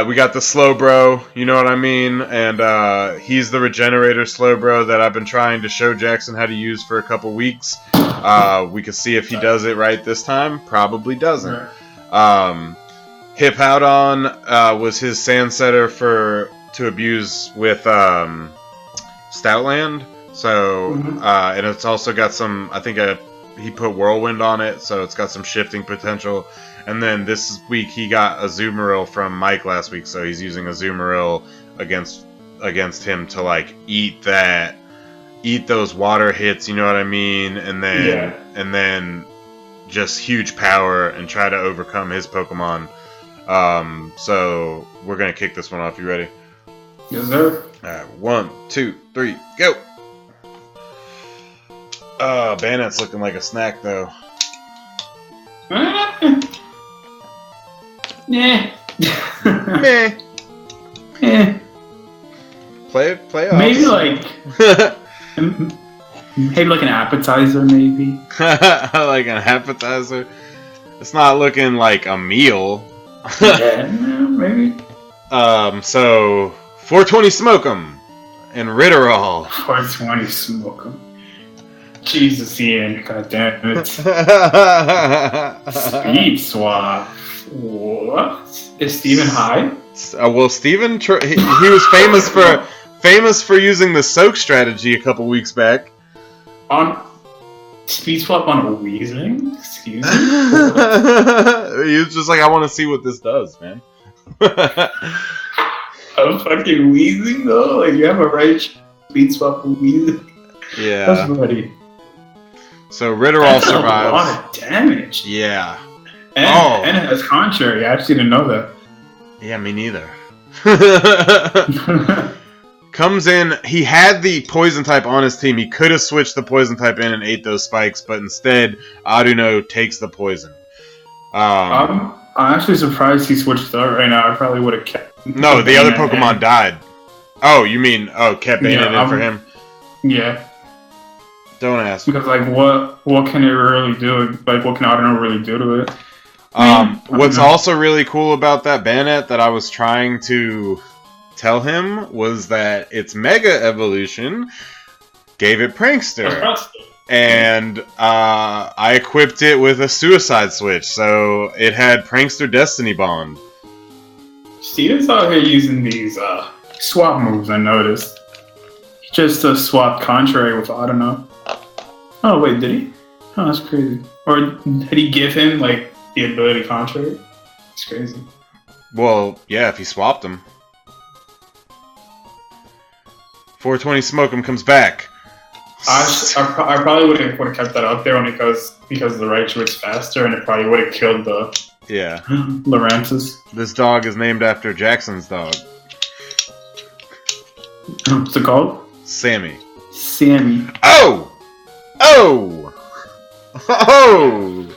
we got the Slowbro, you know what I mean? And he's the Regenerator Slowbro that I've been trying to show Jackson how to use for a couple weeks. We can see if he does it right this time. Probably doesn't. Hippowdon was his sand setter to abuse with Stoutland. So and it's also got some, I think he put Whirlwind on it, so it's got some shifting potential. And then this week he got Azumarill from Mike last week, so he's using Azumarill against him to like eat those water hits, you know what I mean? And then just huge power and try to overcome his Pokemon. So we're gonna kick this one off. You ready? Yes, sir. Alright, 1, 2, 3, go! Bandit's looking like a snack though. Yeah. Meh. Yeah. Playoffs. Maybe like an appetizer, maybe. Like an appetizer. It's not looking like a meal. Yeah, maybe. So 420 Smoke'em and Ritterall. 420 Smoke'em. Jesus, Ian, goddammit. Speed swap. What? Is Steven high? Well, Steven, he was famous for using the soak strategy a couple weeks back. On speed swap on a Weezing? Excuse me? He was just like, I want to see what this does, man. A fucking Weezing though? Like, you have a right speed swap with Weezing? Yeah. That's funny. So Ritterall survives. A lot of damage. Yeah. And it has contrary. I actually didn't know that. Yeah, me neither. Comes in, he had the poison type on his team. He could have switched the poison type in and ate those spikes, but instead, Aduno takes the poison. I'm actually surprised he switched out right now. I probably would have kept. No, the other Pokemon died. Oh, you mean, kept Bandit in for him? Yeah. Don't ask. Because, like, what can it really do? Like, what can Aduno really do to it? What's also really cool about that Banette that I was trying to tell him was that its Mega Evolution gave it Prankster. And I equipped it with a Suicide Switch, so it had Prankster Destiny Bond. Steven's out here using these swap moves, I noticed. He just swapped Contrary with Aduno. Oh, wait, did he? Oh, that's crazy. Or did he give him, like, the ability Contrary? It's crazy. Well, yeah, if he swapped them. 420 Smoke'em comes back. I probably would have kept that up there only because the Raichu is faster and it probably would have killed the Lurantis. This dog is named after Jackson's dog. What's it called? Sammy. Sammy. Oh! Oh! Oh!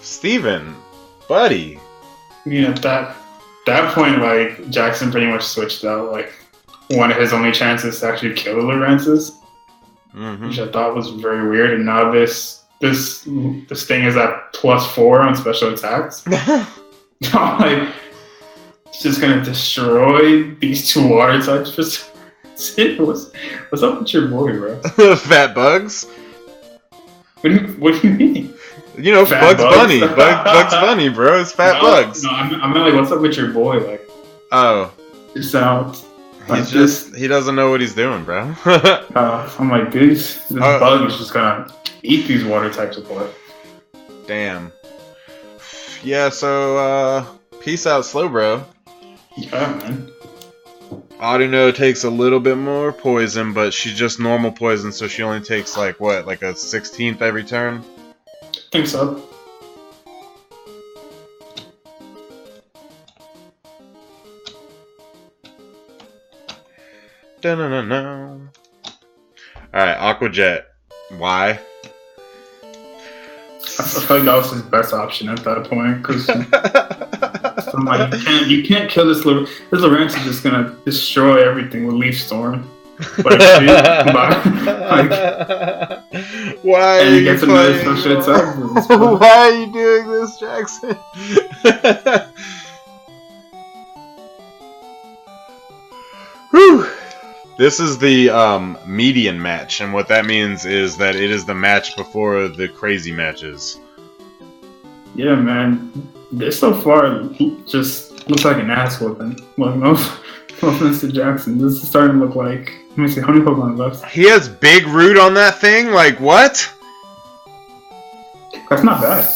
Steven, buddy. Yeah, at that point, like, Jackson pretty much switched out, like, one of his only chances to actually kill the Lurantis, which I thought was very weird. And now this thing is at +4 on special attacks. Like, it's just gonna destroy these two water types for What's up with your boy, bro? Fat Bugs. What do you mean? You know, Fat Bugs Bugs? Bunny. Bugs Bunny, bro. It's Fat Bugs. No, I mean, like, what's up with your boy? Like, Oh. it sounds. Like He doesn't know what he's doing, bro. I'm like, this bug is just gonna eat these water types of water. Damn. Yeah, so, peace out, slow bro. Yeah, man. Audino takes a little bit more poison, but she's just normal poison, so she only takes, like, what, like a 16th every turn? I think so. Da-na-na-na. Alright, Aqua Jet. Why? I feel like that was his best option at that point, because I'm like, you can't kill this Lorenz is just gonna destroy everything with Leaf Storm. But why and he gets another social attack. Why are you doing this, Jackson? Whew. This is the median match, and what that means is that it is the match before the crazy matches. Yeah, man. This so far just looks like an ass whooping. Well, no offense to Jackson. This is starting to look like. Let me see, how many Pokemon left? He has Big Root on that thing? Like, what? That's not bad.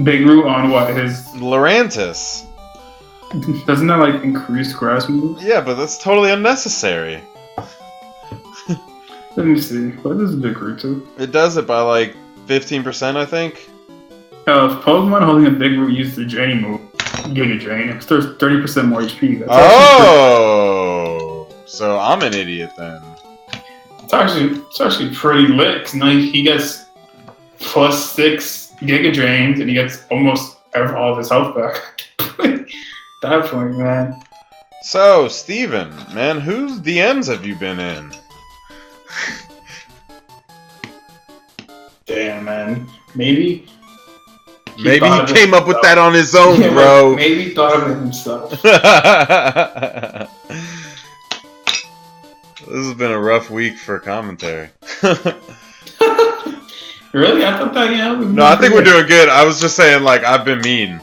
Big Root on what? His. Lurantis. Doesn't that, like, increase grass moves? Yeah, but that's totally unnecessary. Let me see. What does Big Root do? It does it by, like, 15%, I think. If Pokemon holding a Big Root uses the draining move, Giga Drain, it's 30% more HP. That's So I'm an idiot then. It's actually pretty lit. 'Cause now he gets +6 Giga Drains, and he gets almost all of his health back. That point, man. So, Steven, man, whose DMs have you been in? Damn, man. Maybe he came up with that on his own, yeah, bro. Maybe he thought of it himself. This has been a rough week for commentary. Really? I thought that, No, I think we're doing good. I was just saying, like, I've been mean.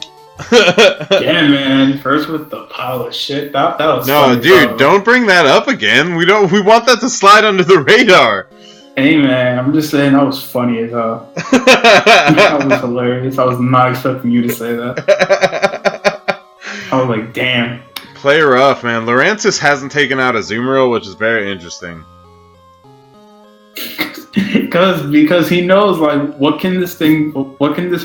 Yeah, man. First with the pile of shit. That was no, funny, dude. Don't bring that up again. We want that to slide under the radar. Hey, man. I'm just saying that was funny as hell. That was hilarious. I was not expecting you to say that. I was like, damn. Play rough, man. Lurantis hasn't taken out a Azumarill, which is very interesting. Because he knows, like, what can this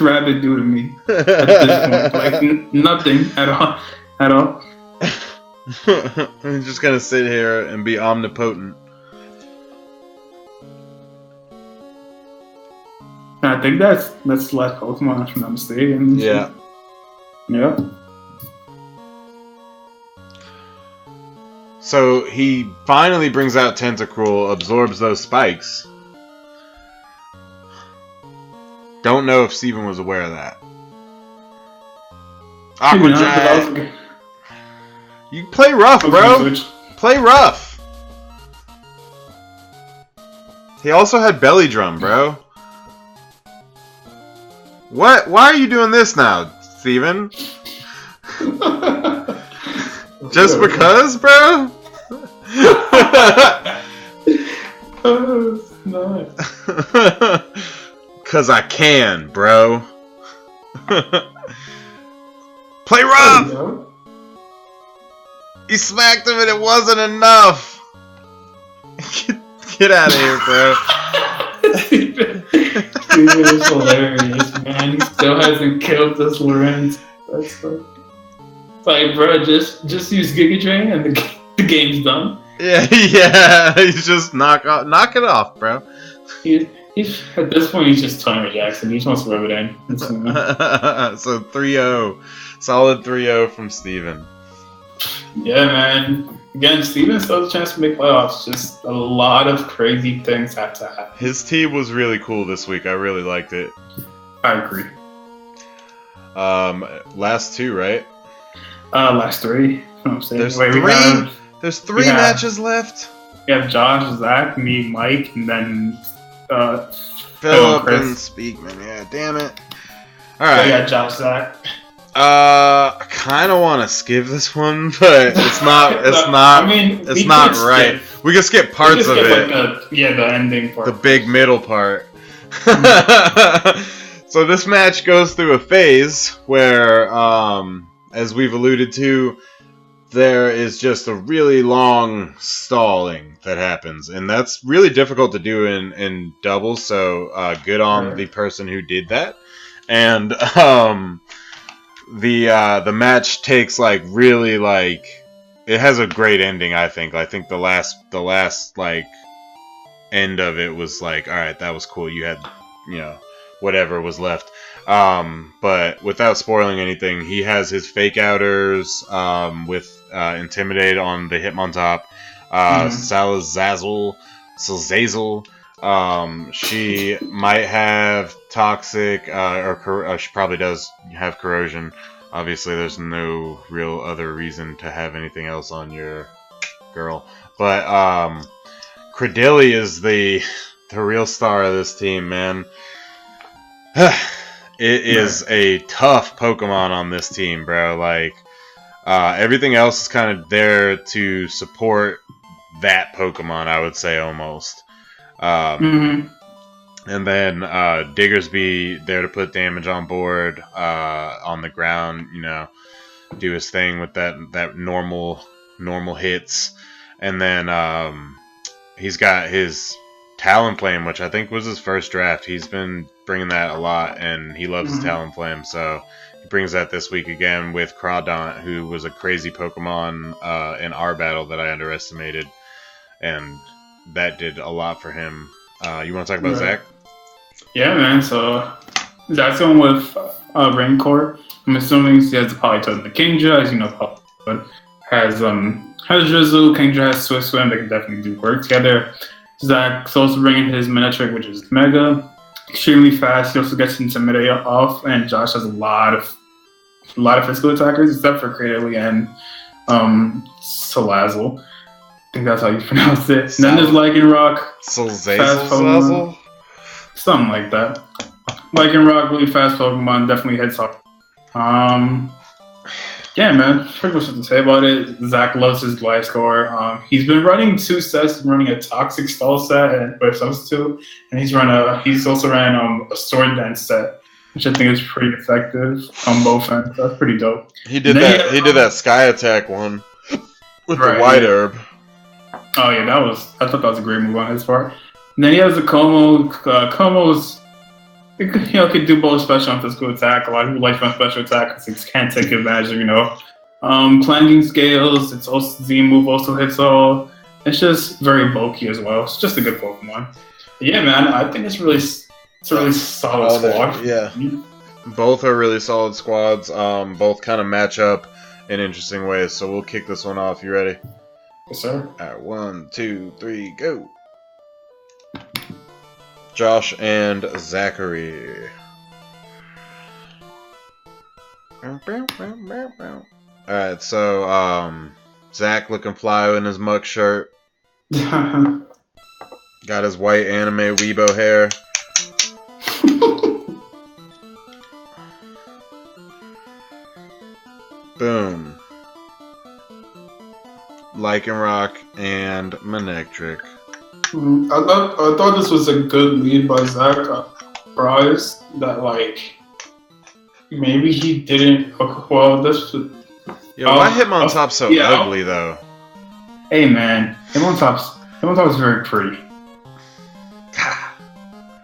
rabbit do to me at this point? Like, nothing at all. I'm just gonna sit here and be omnipotent. I think that's the last Pokemon, if I'm not mistaken. Yeah. Yeah. So he finally brings out Tentacruel, absorbs those spikes. Don't know if Steven was aware of that. Aqua Jet. You play rough, bro. Play rough. He also had Belly Drum, bro. What? Why are you doing this now, Steven? Just because, bro? Oh, nice. Cause I can, bro. Play rough! You smacked him and it wasn't enough! Get out of here, bro. Dude, it's hilarious, man. He still hasn't killed this Lorenz. That's like, bro, just use Giga Drain and the game's done. Yeah, he's just knock it off, bro. He's at this point he's just Tony Jackson. He just wants to rub it in. So 3-0. Solid 3-0 from Steven. Yeah, man. Again, Steven still has a chance to make playoffs. Just a lot of crazy things have to happen. His team was really cool this week. I really liked it. I agree. Last two, right? Last three. I'm saying. There's Wait, three? There's 3 matches left? We have Josh, Zach, me, Mike, and then Philip and Speakman. Yeah, damn it. Alright. Yeah, Josh, Zach. I kind of want to skip this one, but it's not. I mean, it's not right. We can skip parts of it. Like the ending part. The big middle part. So this match goes through a phase where, as we've alluded to, there is just a really long stalling that happens, and that's really difficult to do in doubles. So good on the person who did that, and the match takes really it has a great ending. I think the last end of it was all right, that was cool. You had whatever was left. But without spoiling anything, he has his fake outers with Intimidate on the Hitmontop. Salazazel. She might have Toxic, or she probably does have Corrosion. Obviously, there's no real other reason to have anything else on your girl. But Credilli is the real star of this team, man. It is a tough Pokemon on this team, bro. Everything else is kind of there to support that Pokemon, I would say, almost. And then Diggersby there to put damage on board, on the ground, do his thing with that normal hits. And then he's got his Talonflame, which I think was his first draft. He's been bringing that a lot, and he loves his Talonflame, so he brings that this week again with Crawdaunt, who was a crazy Pokemon in our battle that I underestimated, and that did a lot for him. You want to talk about Zach? Yeah, man. So Zach's going with Rancor. I'm assuming he has the Politoed and the Kingdra, as you know. Politoed has Drizzle, Kingdra has Swift Swim. They can definitely do work together. Zach's also bringing his Manectric, which is Mega, extremely fast. He also gets Intimidate off, and Josh has a lot of physical attackers, except for Cradily and Salazzle. I think that's how you pronounce it. And then there's Lycanroc, Salazzle, something like that. Lycanroc, really fast Pokemon, definitely hits off. Yeah, man, pretty much what to say about it. Zach loves his Gliscor. He's been running 2 sets, running a Toxic Stall set and with Substitute, and he's also ran a Sword Dance set, which I think is pretty effective on both ends. That's pretty dope. He did that. He did that Sky Attack one with the White Herb. Oh yeah, I thought that was a great move on his part. And then he has the Como. Como's, could do both special and physical attack. A lot of people like special attack because it can't take advantage of, Clanging Scales. It's also Z move also hits all. It's just very bulky as well. It's just a good Pokemon. But yeah, man, I think it's a really solid squad. Yeah, both are really solid squads. Both kind of match up in interesting ways. So we'll kick this one off. You ready? Yes, sir. All right, 1, 2, 3, go. Josh and Zachary. Alright, so Zach looking fly in his muck shirt. Got his white anime weebo hair. Boom. Lycanroc and Manectric. I thought this was a good lead by Zach. Surprised that maybe he didn't. Well, this. Why Hitmontop's so ugly though? Hey man, Hitmontop's very pretty.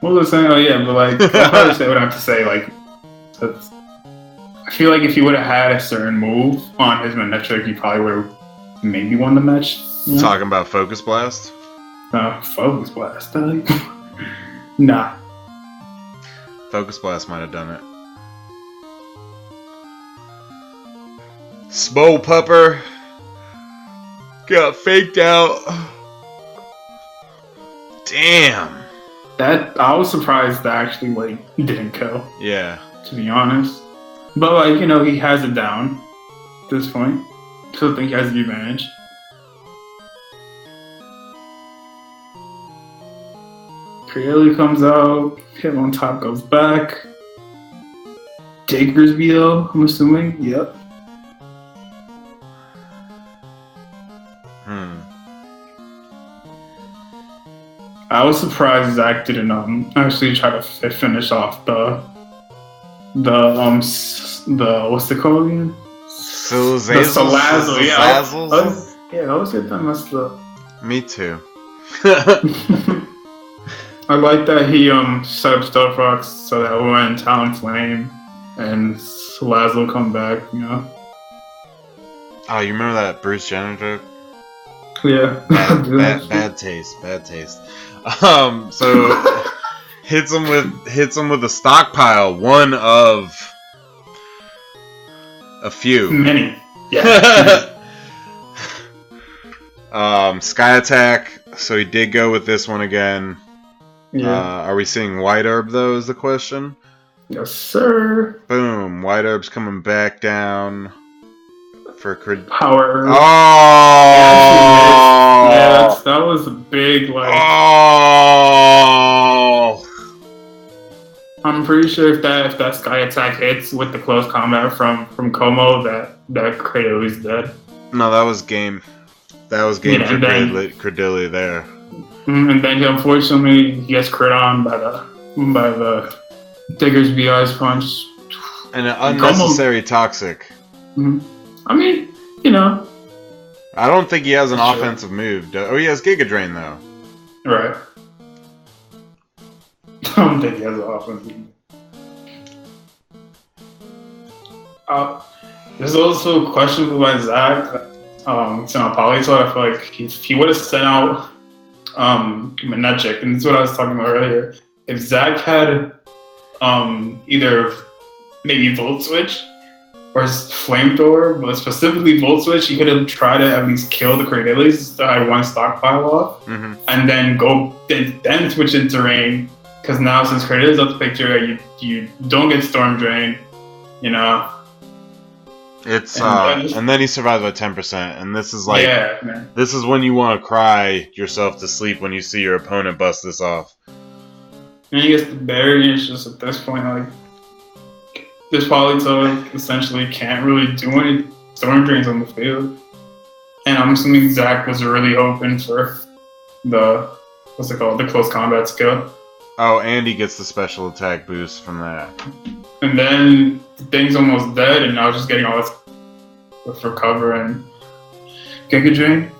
What was I saying? Oh yeah, but I would have to say I feel like if he would have had a certain move on his Manectric, he probably would have maybe won the match. Talking about Focus Blast. Focus Blast. Nah. Focus Blast might have done it. Smole Pupper got faked out. Damn. That I was surprised that actually didn't kill. Yeah. To be honest, but he has it down at this point. Still think he has the advantage. Cradilli comes out. Hitmontop goes back. Diggersby though, I'm assuming. Yep. I was surprised Zach didn't actually try to finish off the what's it called again? Salazzle. Salazzle. Yeah, I always get that messed up. Me too. I like that he set up Stealth Rocks so that when Talonflame and Salazzle come back, you know. Oh, you remember that Bruce Jenner joke? Yeah. Bad taste. So hits him with a stockpile, one of a few. Many. Yeah. Sky Attack, so he did go with this one again. Yeah. Are we seeing White Herb though is the question? Yes, sir. Boom. White Herb's coming back down for Power. Oh! Yeah, that was a big, like... Oh! I'm pretty sure if that Sky Attack hits with the close combat from Como, that Cradilli's dead. No, that was game. That was game for Cradilli there. And then unfortunately he gets crit on by the Diggersby Ice Punch. And an unnecessary toxic. I mean, you know. I don't think he has an offensive move. Oh, he has Giga Drain though. Right. I don't think he has an offensive move. There's also questions by Zach. It's on Polytoad. I feel like if he would have sent out Manechik, and this is what I was talking about earlier. If Zach had either maybe Volt Switch or Flamethrower, but specifically Volt Switch, he could have tried to at least kill the Cradillis that I one stockpile off, and then then switch into Rain. Because now since Cradilli's up the picture, you don't get Storm Drain, you know. It's and then he survives by 10%, and this is like this is when you want to cry yourself to sleep when you see your opponent bust this off. And he gets the berry, and it's just at this point like this Polytoad essentially can't really do any Storm Drains on the field. And I'm assuming Zach was really hoping for the the close combat skill. Oh, and he gets the special attack boost from that. And then the thing's almost dead, and now just getting all this for cover and Giga Drain.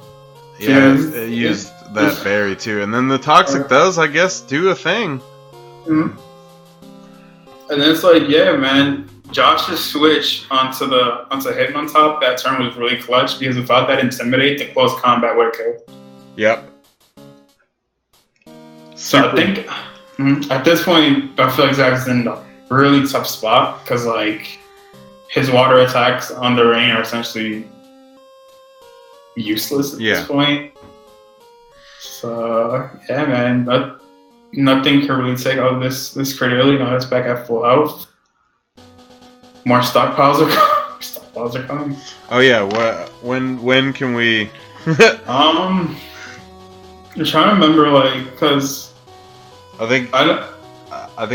Yeah, it used that berry too. And then the Toxic does, I guess, do a thing. And then it's like, yeah, man, Josh's switch onto Hitmontop that turn was really clutch because without that Intimidate, the close combat would have killed. Yep. So I think at this point, I feel like Zach's in a really tough spot because like his water attacks on the Rain are essentially useless at this point. So yeah, man, nothing can really take out this Cradilli. Now it's back at full health. More stockpiles are coming. Oh yeah, when can we? I'm trying to remember, like, because I think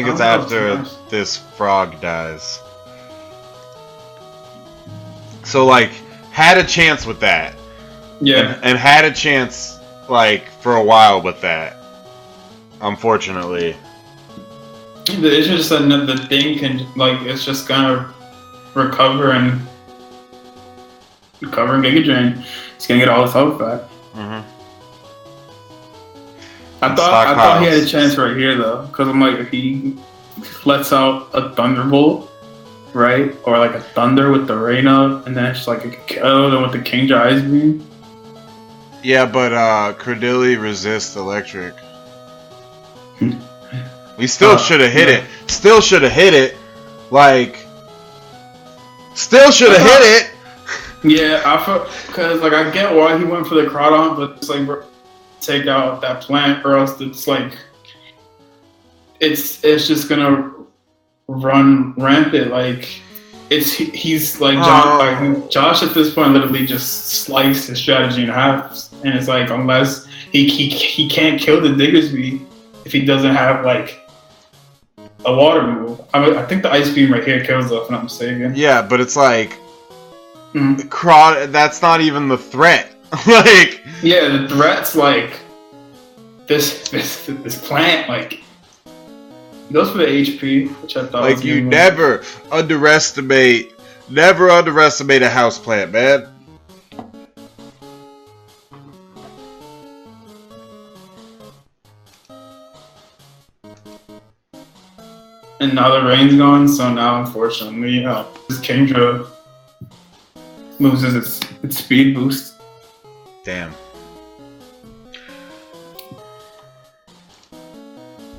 it's after this frog dies. So like had a chance with that. Yeah. And had a chance like for a while with that. Unfortunately. It's just that the thing can like it's just gonna recover and Giga Drain. It's gonna get all his health back. I thought he had a chance right here though, because I'm like, if he lets out a Thunderbolt, right, or like a Thunder with the Rain up, and then it's like a kill them with the Kingdra Ice Beam. Yeah, but Cradilli resists electric. We still should have hit it. Still should have hit it. Like, still should have hit it. Yeah, I feel because like I get why he went for the Crawdon, but it's like take out that plant, or else it's like it's just gonna run rampant. Like he's like Josh at this point literally just sliced his strategy in half, and it's like unless he can't kill the Diggersby, if he doesn't have like a water move. I think the ice beam right here kills though, if I'm not mistaken. Yeah, but it's like that's not even the threat. Like, yeah, the threat's like this plant, like, he goes for the HP, which I thought like, was you never underestimate a houseplant, man. And now the rain's gone, so now unfortunately, this Kingdra loses its speed boost. Damn.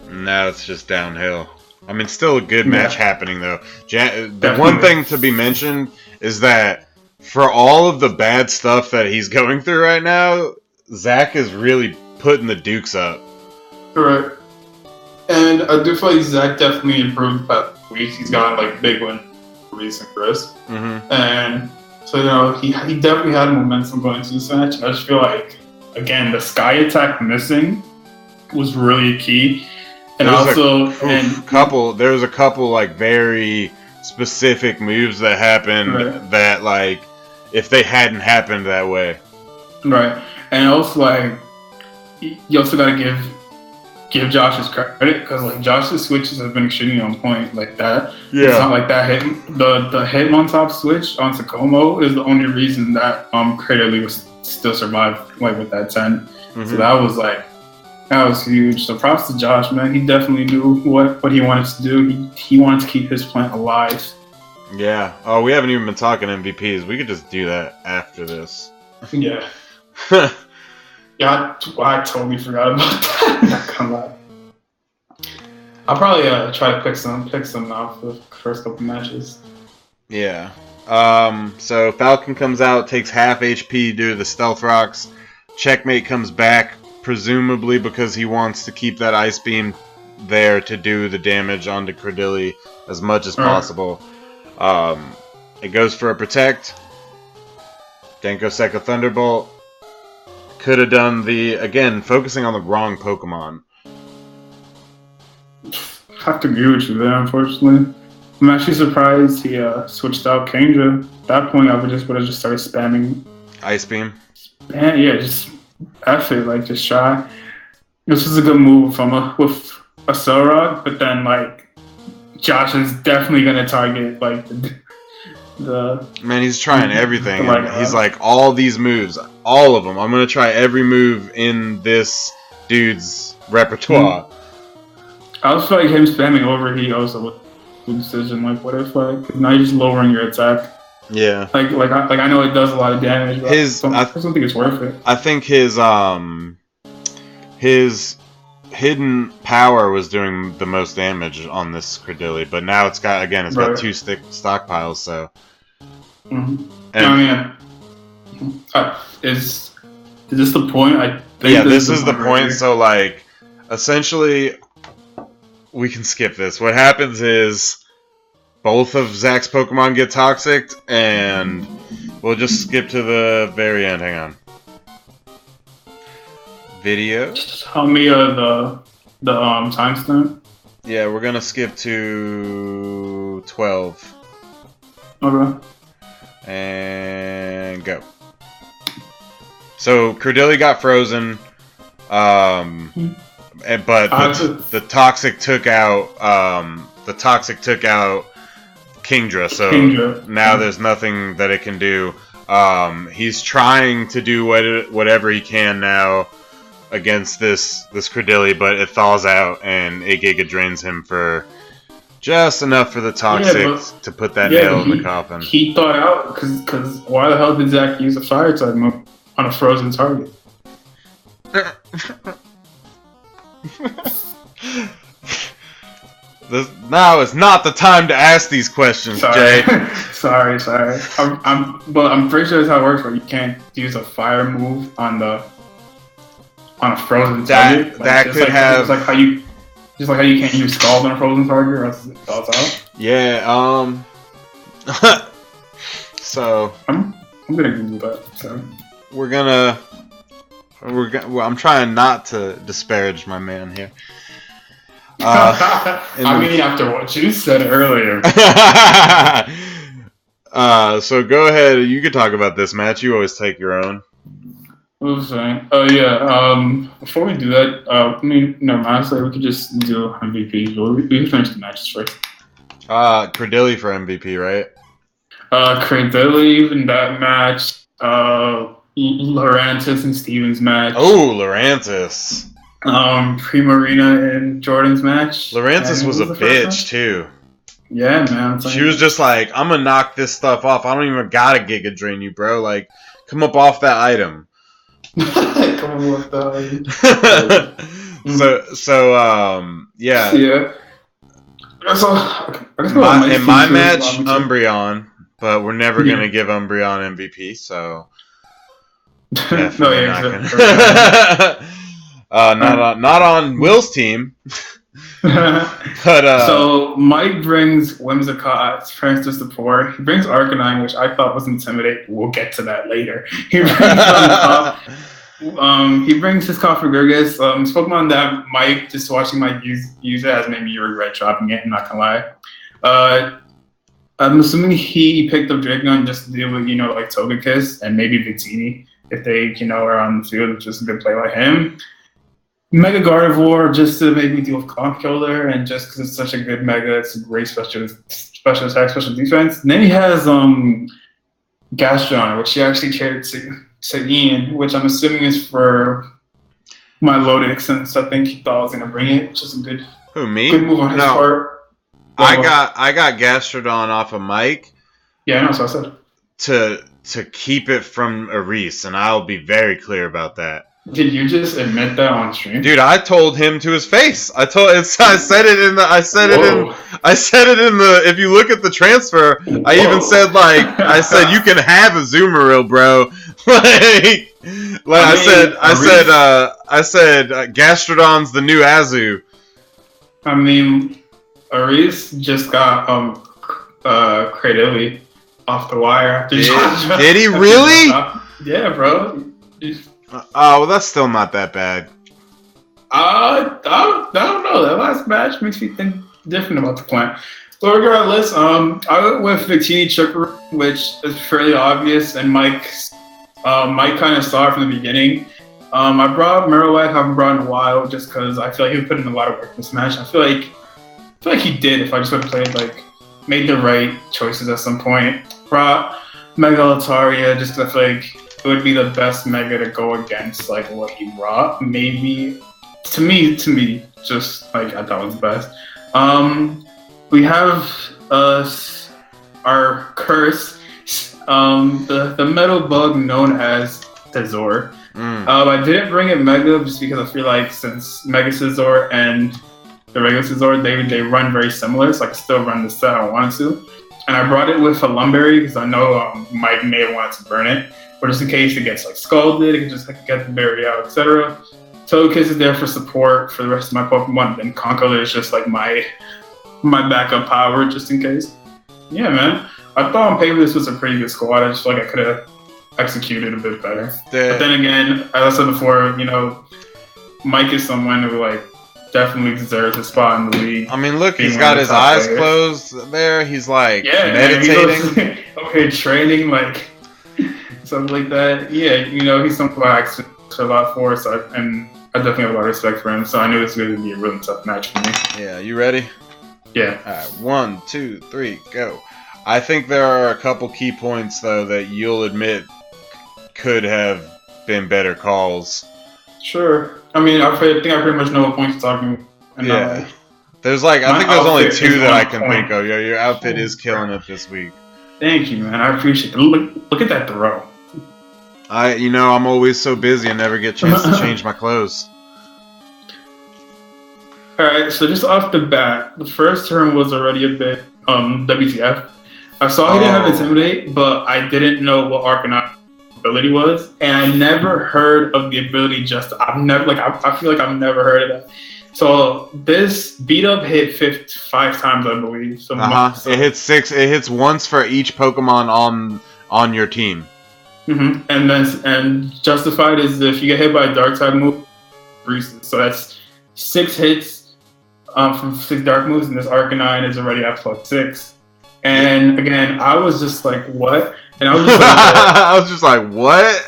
Now it's just downhill. I mean, still a good match happening, though. The one thing to be mentioned is that for all of the bad stuff that he's going through right now, Zach is really putting the dukes up. Correct. And I do feel like Zach definitely improved the past weeks. He's gotten like big win recent Chris. And so, he definitely had momentum going into this match. I just feel like, again, the sky attack missing was really key. And there was a couple like very specific moves that happened that, like, if they hadn't happened that way. Right. And also, like, you also gotta give Josh his credit, because like Josh's switches have been extremely on point like that. Yeah. It's not like that hit the hit on top switch on Takomo is the only reason that Craterly was still survived like with that 10. So that was huge. So props to Josh, man. He definitely knew what he wanted to do. He wanted to keep his plant alive. Yeah. Oh, we haven't even been talking MVPs. We could just do that after this. Yeah. Yeah, I totally forgot about that. Not gonna lie. I'll probably try to pick some now for the first couple matches. Yeah. So Falcon comes out, takes half HP due to the stealth rocks. Checkmate comes back, presumably because he wants to keep that ice beam there to do the damage onto Cradilli as much as possible. It goes for a protect. Denko Sekka Thunderbolt. Could have done again, focusing on the wrong Pokemon. I have to agree with you there, unfortunately. I'm actually surprised he switched out Kingdra. At that point, I would have just started spamming Ice Beam. Yeah, just F it, like, just try. This was a good move with a Sorod, but then, like, Josh is definitely going to target, like, the man, he's trying everything. He's like, all these moves, all of them. I'm going to try every move in this dude's repertoire. I also feel like him spamming overheat also with decision. Like, what if, like, now you're just lowering your attack? Yeah. Like I know it does a lot of damage, but I don't think it's worth it. I think his hidden power was doing the most damage on this Cradilli, but now it's got two stockpiles, so. And, I mean, is this the point? I think this is the point. So, like, essentially, we can skip this. What happens is both of Zach's Pokemon get toxic, and we'll just skip to the very end. Hang on. Video. Tell me the timestamp. Yeah, we're gonna skip to 12. Okay. And go. So Cradilli got frozen, but the toxic took out Kingdra. So now there's nothing that it can do. He's trying to do whatever he can now against this Cradilli, but it thaws out and a Giga drains him for just enough for the toxic to put that nail in the coffin. He thought out because why the hell did Zach use a fire type move on a frozen target? Now is not the time to ask these questions, Jay. sorry. I'm pretty sure that's how it works. Where you can't use a fire move on a frozen target. Just like how you can't use Scald on a frozen target, or else it falls out. Yeah. So I'm gonna Google that. So I'm trying not to disparage my man here. I mean, after what you said earlier. So go ahead. You can talk about this match. You always take your own. What was I saying? Oh yeah. Before we do that, I mean, no, honestly, we could just do MVP. We can finish the matches first. Credilli for MVP, right? Credilli in that match. Laurentis and Stevens match. Oh, Laurentis. Primarina and Jordan's match. Laurentis was a bitch too. Yeah, man. She was just like, I'm gonna knock this stuff off. I don't even gotta Giga Drain you, bro. Like, come up off that item. Come up that item. Yeah. Yeah. In my match, Umbreon, but we're never gonna give Umbreon MVP, so. No, yeah, not on Will's team. But so Mike brings Whimsicott, friends to support. He brings Arcanine, which I thought was intimidating. We'll get to that later. He brings his Cofagrigus. Pokemon that Mike, just watching Mike use it, has made me regret dropping it. I'm not gonna lie. I'm assuming he picked up Dragon just to deal with, like Togekiss and maybe Victini if they, are on the field, which is a good play by him. Mega Gardevoir just to maybe deal with Conch Killer, and just because it's such a good Mega, it's a great special attack, special defense. And then he has Gastron, which he actually traded to Ian, which I'm assuming is for my loaded, since I think he thought I was gonna bring it, which is a good move on his part. I got Gastrodon off of Mike. Yeah, I know, so I said to keep it from Aris, and I'll be very clear about that. Did you just admit that on stream? Dude, I told him to his face. I said it in the if you look at the transfer, I even said I said you can have a Zoomeril, bro. I said Gastrodon's the new Azu. I mean, Aris just got Cradilli off the wire. Did he really? Yeah, bro. Well, that's still not that bad. I don't know. That last match makes me think different about the plan. But regardless, I went with Victini Chukwu, which is fairly obvious, and Mike kind of saw it from the beginning. I brought Marowak. I haven't brought in a while, just because I feel like he put in a lot of work in this match. I feel like he did if I just would have played made the right choices at some point. Brought Mega Altaria just because I feel like it would be the best Mega to go against what he brought. Maybe to me, just I thought was the best. We have our curse, the metal bug known as Scizor. I didn't bring it Mega just because I feel like since Mega Scizor and the regular Scizor, they run very similar, so I can still run the set I wanted to. And I brought it with a Lumberry because I know Mike may have wanted to burn it, but just in case it gets scalded, it can just get the berry out, etc. Togekiss is there for support for the rest of my Pokemon, and Conkeler is just my backup power just in case. Yeah, man. I thought on paper this was a pretty good squad. I just feel like I could have executed a bit better. But then again, as I said before, Mike is someone who definitely deserves a spot in the league. I mean, look, he's got his eyes closed there. He's meditating. Okay, training, something like that. Yeah, he's someone I asked a lot for, and I definitely have a lot of respect for him. So I knew this was going to be a really tough match for me. Yeah, you ready? Yeah. All right, 1, 2, 3, go. I think there are a couple key points though that you'll admit could have been better calls. Sure. I mean, I think I pretty much know what points you're talking. Yeah. There's I think there's only 2 that I can think of. Your outfit is killing it this week. Thank you, man. I appreciate it. Look at that throw. I'm always so busy. I never get a chance to change my clothes. All right. So just off the bat, the first turn was already a bit WTF. I saw he didn't have Intimidate, but I didn't know what Arcanine ability was, and I never heard of the ability. I feel like I've never heard of that. So this beat up hit 5 times, I believe. So It hits 6. It hits once for each Pokemon on your team. Mm-hmm. And Justified is if you get hit by a Dark type move, so that's 6 hits. from 6 dark moves, and this Arcanine is already at +6. And again, I was just like, what? And I was just like, I was just like, what?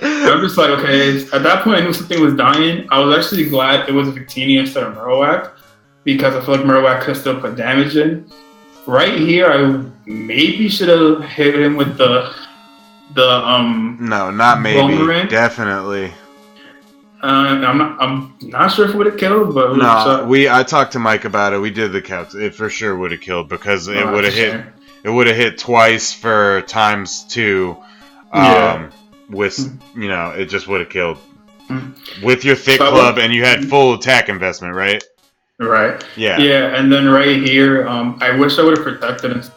I'm just like, okay. At that point, I knew something was dying. I was actually glad it was a Victini instead of Marowak, because I feel like Marowak could still put damage in. Right here, I maybe should have hit him with the No, not maybe. Boomerang. Definitely. I'm not sure if it would have killed, but no, I talked to Mike about it. We did the counts. It for sure would have killed because it would have hit. It would have hit twice for ×2. With it just would have killed with your thick club, and you had full attack investment, right? Right. Yeah. Yeah, and then right here, I wish I would have protected and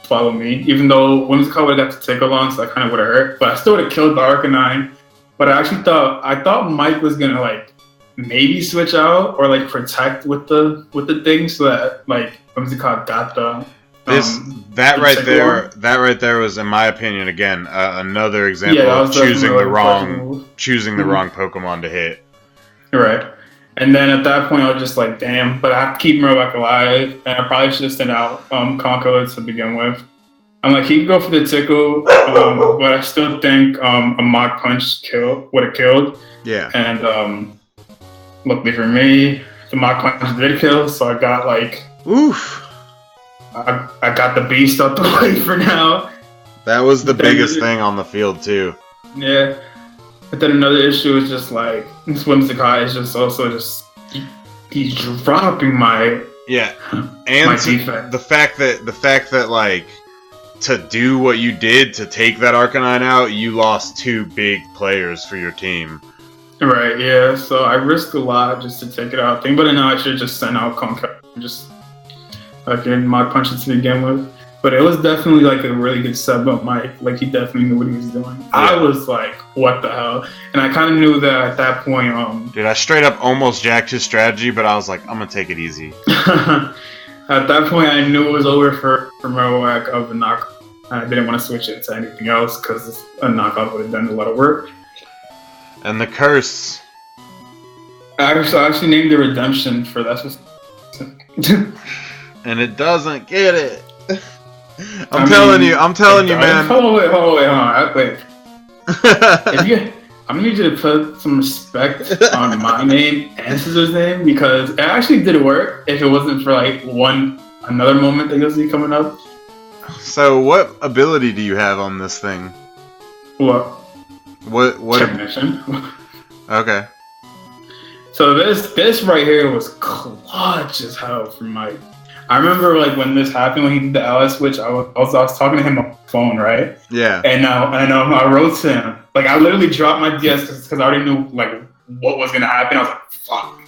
follow me, even though Whimsicott would have got to tickle on, so that kind of would have hurt. But I still would have killed the Arcanine. But I actually thought Mike was gonna like maybe switch out or like protect with the thing so that like Whimsicott got the that right there was, in my opinion, again another example of choosing the wrong Pokemon to hit. Right. And then at that point, I was just like, damn, but I have to keep Marowak alive, and I probably should have sent out Conko to begin with. I'm like, he could go for the tickle, but I still think a Mach Punch would have killed. Yeah. And luckily for me, the Mach Punch did kill, so I got like, oof. I got the beast out the way for now. That was the biggest thing on the field too. Yeah. But then another issue is just like this Whimsicott is just also just he's dropping my and my defense. The fact that like to do what you did to take that Arcanine out, you lost 2 big players for your team. Right, yeah. So I risked a lot just to take it out. But now I should just send out Conko and just Mach Punch it to begin with. But it was definitely like a really good sub up Mike. Like he definitely knew what he was doing. Yeah. I was like, what the hell? And I kind of knew that at that point. Dude, I straight up almost jacked his strategy, but I was like, I'm gonna take it easy. At that point, I knew it was over for Marowak of a knockoff. I didn't want to switch it to anything else because a knockoff would have done a lot of work. And the curse. I actually named the redemption for that. And it doesn't get it. I'm telling you, man. Hold on. Wait. I'm gonna need you to put some respect on my name and Scissor's name, because it actually did work if it wasn't for like another moment that you'll see coming up. So what ability do you have on this thing? What Technician. Okay. So this right here was clutch as hell for Mike. I remember like when this happened, when he did the LS switch, I was talking to him on the phone, right? Yeah. And I wrote to him. Like I literally dropped my DS because I already knew like what was gonna happen. I was like, fuck.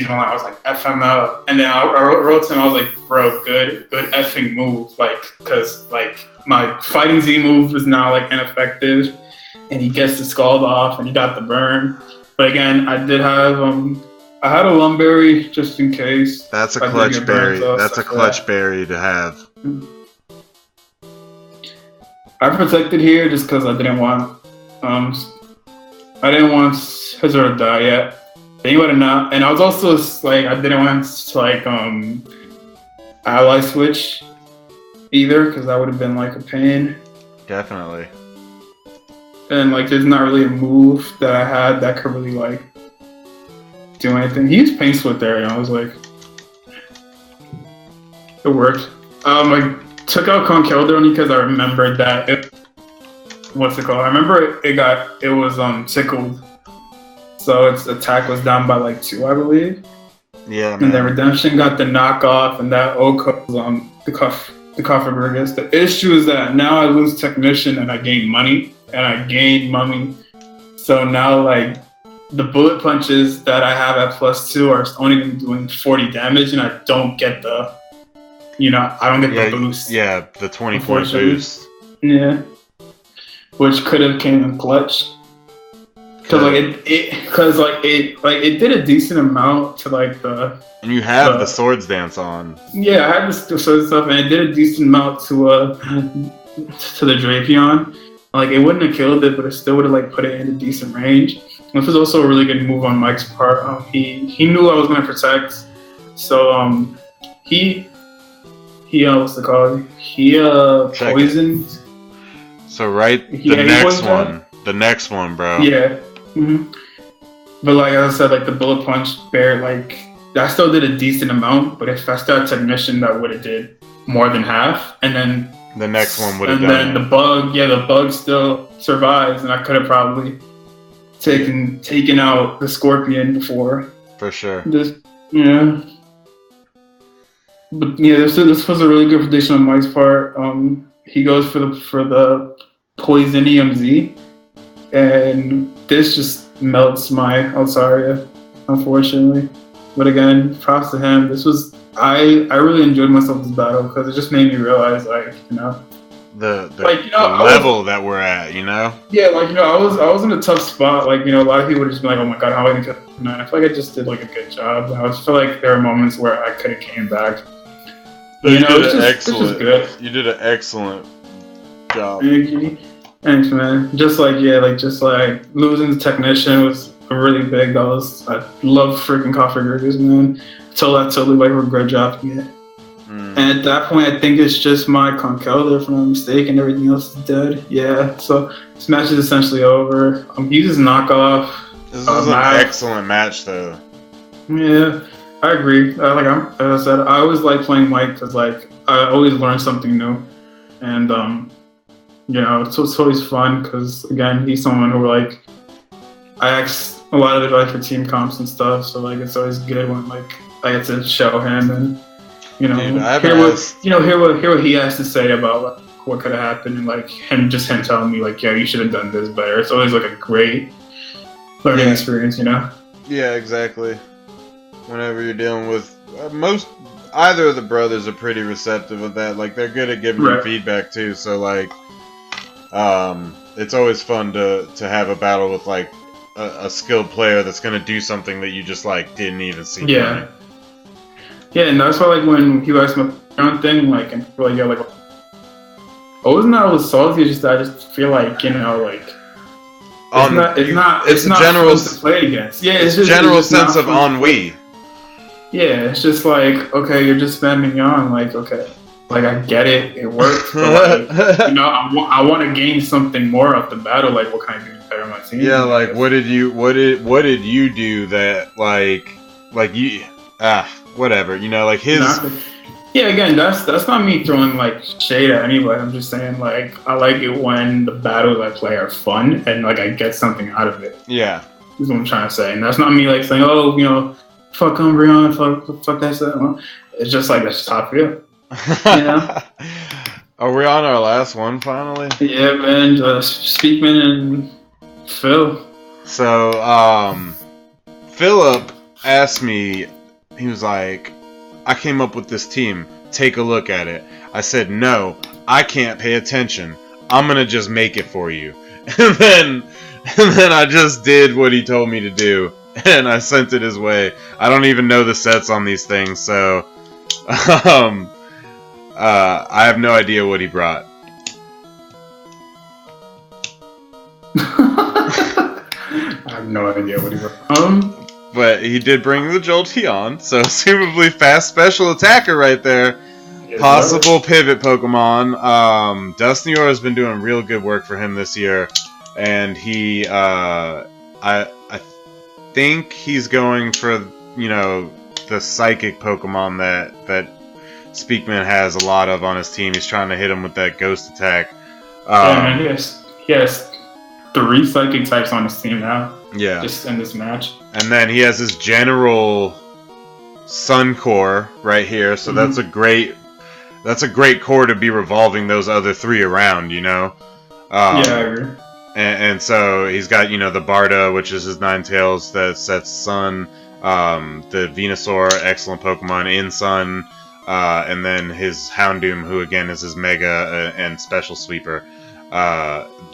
I was like, FML. And then I wrote to him, I was like, bro, good effing move. Like, cause like my fighting Z move is now like ineffective, and he gets the scald off and he got the burn. But again, I did have I had a Lumberry just in case. That's a clutch berry. That's a clutch berry to have. I protected here just because I didn't want Scizor to die yet. Then he would have not, and I was also like I didn't want to like ally switch either, because that would have been like a pain. Definitely. And like there's not really a move that I had that could really like do anything. He used Pain Split there, and I was like, it worked. I took out Conkeldurr only because I remembered that I remember it was tickled, so its attack was down by like 2, I believe. Yeah. Man. And then Redemption got the knockoff, and that Oko was the Cofferburgus. The issue is that now I lose Technician and I gain money, and I gained Mummy. So now like the bullet punches that I have at +2 are only doing 40 damage, and I don't get the the boost. Yeah, the 20-point boost. Yeah. Which could have came in clutch. Cause it did a decent amount to like the. And you have the Swords Dance on. Yeah, I had the Swords stuff, and it did a decent amount to the Drapion. Like it wouldn't have killed it, but it still would have like put it in a decent range. This was also a really good move on Mike's part. He knew I was going to protect, so he what's it called? He poisoned. So the next one, bro. Yeah. Mm-hmm. But like as I said, like the bullet punch bear, like that still did a decent amount. But if I still had technician, that would have did more than half. And then the next one would have done. And then the bug still survives, and I could have probably taken out the scorpion before. For sure. Yeah. But yeah, this was a really good prediction on Mike's part. He goes for the Poisonium Z, and this just melts my Altaria, unfortunately. But again, props to him. I really enjoyed myself this battle because it just made me realize, like, the level that we're at, Yeah, like, I was in a tough spot. Like, a lot of people would just be like, oh my god, how am I gonna get 9? I feel like I just did like a good job. I just feel like there were moments where I could have came back. You did an excellent job. Thanks, man. Just like losing the technician was really big. I love freaking coffee burgers, man. Totally like regret dropping it. And at that point, I think it's just my Conkeldurr, if I'm not mistaken. Everything else is dead. Yeah, so this match is essentially over. He just knockoff. This is an excellent match, though. Yeah, I agree. As I said, I always like playing Mike because like I always learn something new, and it's always fun because again, he's someone who like I ask a lot of advice for team comps and stuff. So like it's always good when like I get to show him and hear what he has to say about like, what could have happened, and like him telling me like, yeah, you should have done this better. It's always like a great learning experience, Yeah, exactly. Whenever you're dealing with either of the brothers are pretty receptive of that. Like they're good at giving you feedback too. So like, it's always fun to have a battle with like a skilled player that's gonna do something that you just like didn't even see. Yeah. Yeah, and that's why like when he asked my thing, like, and people like, I wasn't that I was salty. I just feel like it's not general fun to play against. Yeah, it's just general sense of ennui. Yeah, it's just like, okay, you're just spamming yawn. Like, okay, like I get it works. But like, I want to gain something more out the battle. Like, what can I do better on my team? Yeah, like what did you do that like you whatever, like his. Yeah, again, that's not me throwing like shade at anybody. I'm just saying like I like it when the battles I play are fun and like I get something out of it. Yeah, is what I'm trying to say, and that's not me like saying, oh, fuck Umbreon, fuck that shit. Well, it's just like that's just how I feel. Are we on our last one finally? Yeah, man. Speakman and Phil. So, Philip asked me. He was like, I came up with this team. Take a look at it. I said, no, I can't pay attention. I'm going to just make it for you. And then I just did what he told me to do. And I sent it his way. I don't even know the sets on these things. So, I have no idea what he brought. I have no idea what he brought. But he did bring the Jolteon, so assumably fast special attacker right there. Yes, possible pivot Pokemon. Dusknoir has been doing real good work for him this year, and he, I think he's going for the psychic Pokemon that Speakman has a lot of on his team. He's trying to hit him with that ghost attack. Man, he has 3 psychic types on his team now. Yeah. Just in this match. And then he has his general Sun Core right here, so that's a great core to be revolving those other 3 around, Yeah, I agree. And so he's got, the Barda, which is his Ninetales that sets Sun, the Venusaur, excellent Pokemon in Sun, and then his Houndoom, who again is his Mega and Special Sweeper.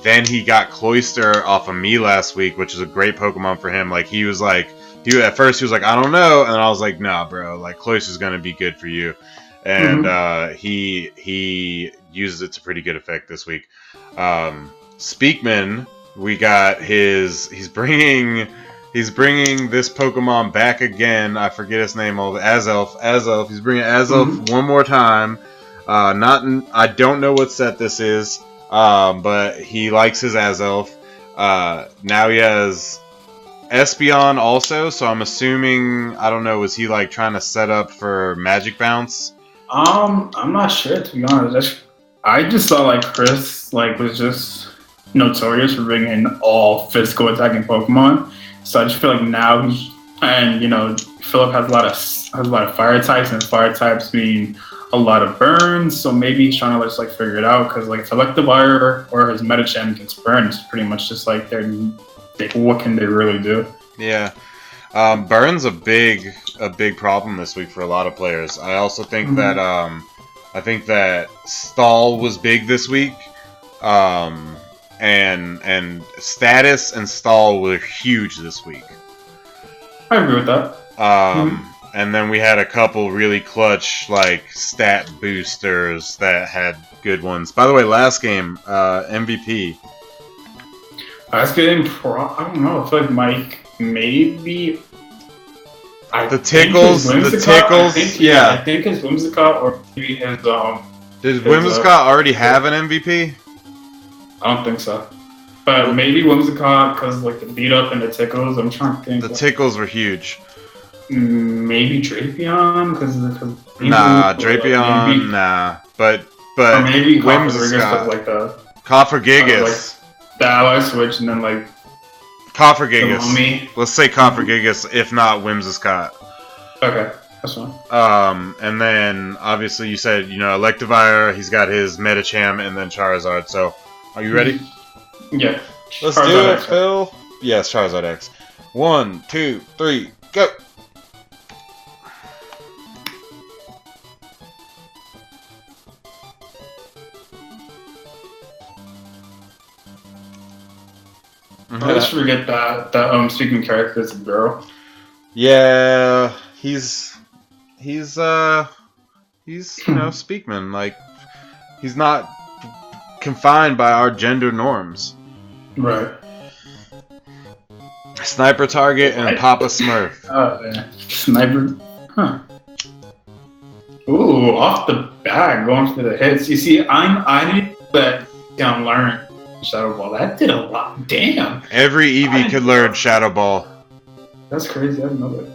Then he got Cloyster off of me last week, which is a great Pokemon for him. Like at first he was like, I don't know, and I was like, nah, bro, like Cloyster's gonna be good for you, and he uses it to pretty good effect this week. Speakman We got he's bringing this Pokemon back again. I forget his name. Azelf. He's bringing Azelf one more time. I don't know what set this is. But he likes his Azelf. Now he has Espeon also, so I'm assuming, I don't know, was he like trying to set up for Magic Bounce? I'm not sure, to be honest. I just saw like Chris like was just notorious for bringing in all physical attacking Pokemon. So I just feel like now Philip has a lot of fire types, and fire types mean a lot of burns. So maybe he's trying to just like figure it out, because like Electivire or his Medicham gets burned, it's pretty much just like what can they really do? Yeah. Burn's a big problem this week for a lot of players. I also think that Stall was big this week. And Status and Stall were huge this week. I agree with that. And then we had a couple really clutch like stat boosters that had good ones. By the way, last game, MVP. Last game, I don't know. I feel like Mike maybe. The tickles. I think his Whimsicott or maybe his Did Whimsicott already have an MVP? I don't think so. But maybe Whimsicott, because like the beat up and the tickles. I'm trying to think. The tickles were huge. Maybe Drapion, because Drapion, nah. But or maybe Whimsicott, like the Coffergigas. The ally switch, and then like Coffergigas. Let's say Coffergigas, if not Whimsicott. Okay, that's fine. And then obviously you said Electivire. He's got his Medicham and then Charizard. So, are you ready? Yeah. Let's do it, Phil. Yes, Charizard X. 1, 2, 3, go. I just forget that speaking character is a girl. Yeah, he's Speakman. Like, he's not confined by our gender norms. Right. Sniper Target and Papa Smurf. Oh yeah. Sniper. Huh. Ooh, off the bat, going for the hits. You see, I need that learn Shadow Ball. That did a lot. Damn. Every Eevee could learn Shadow Ball. That's crazy. I didn't know that.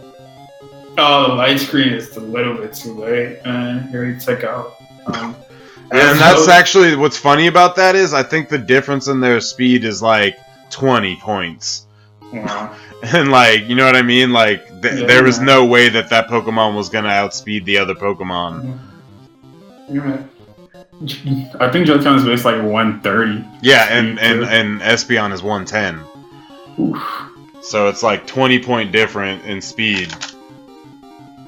Oh, the light screen is a little bit too late. Here he took out. Yeah, and that's actually what's funny about that is I think the difference in their speed is like 20 points. Wow. And like, you know what I mean? Like, there was no way that Pokemon was gonna outspeed the other Pokemon. You're right. I think Jolteon is based like 130. Yeah, and Espeon is 110. Oof. So it's like 20-point different in speed.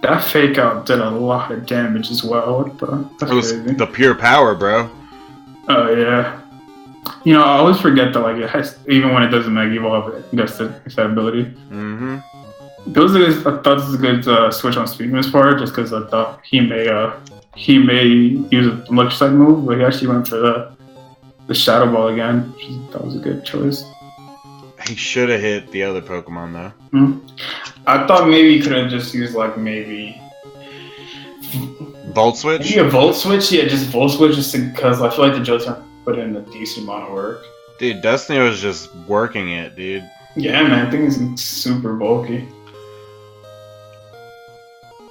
That fake out did a lot of damage as well. That's it was crazy. The pure power, bro. Oh yeah. I always forget that like it has, even when it doesn't Mega Evolve, it gets that ability. Mm-hmm. I thought this was a good switch on Speedman's part, just because I thought he may use a electric move, but he actually went for the Shadow Ball again. That was a good choice. He should have hit the other Pokemon though. I thought maybe he could have just used like maybe Volt Switch? Maybe a Volt Switch? Yeah, just Volt Switch just because I feel like the Jotun put in a decent amount of work. Dude, Destiny was just working it, dude. Yeah, man, I think it's super bulky.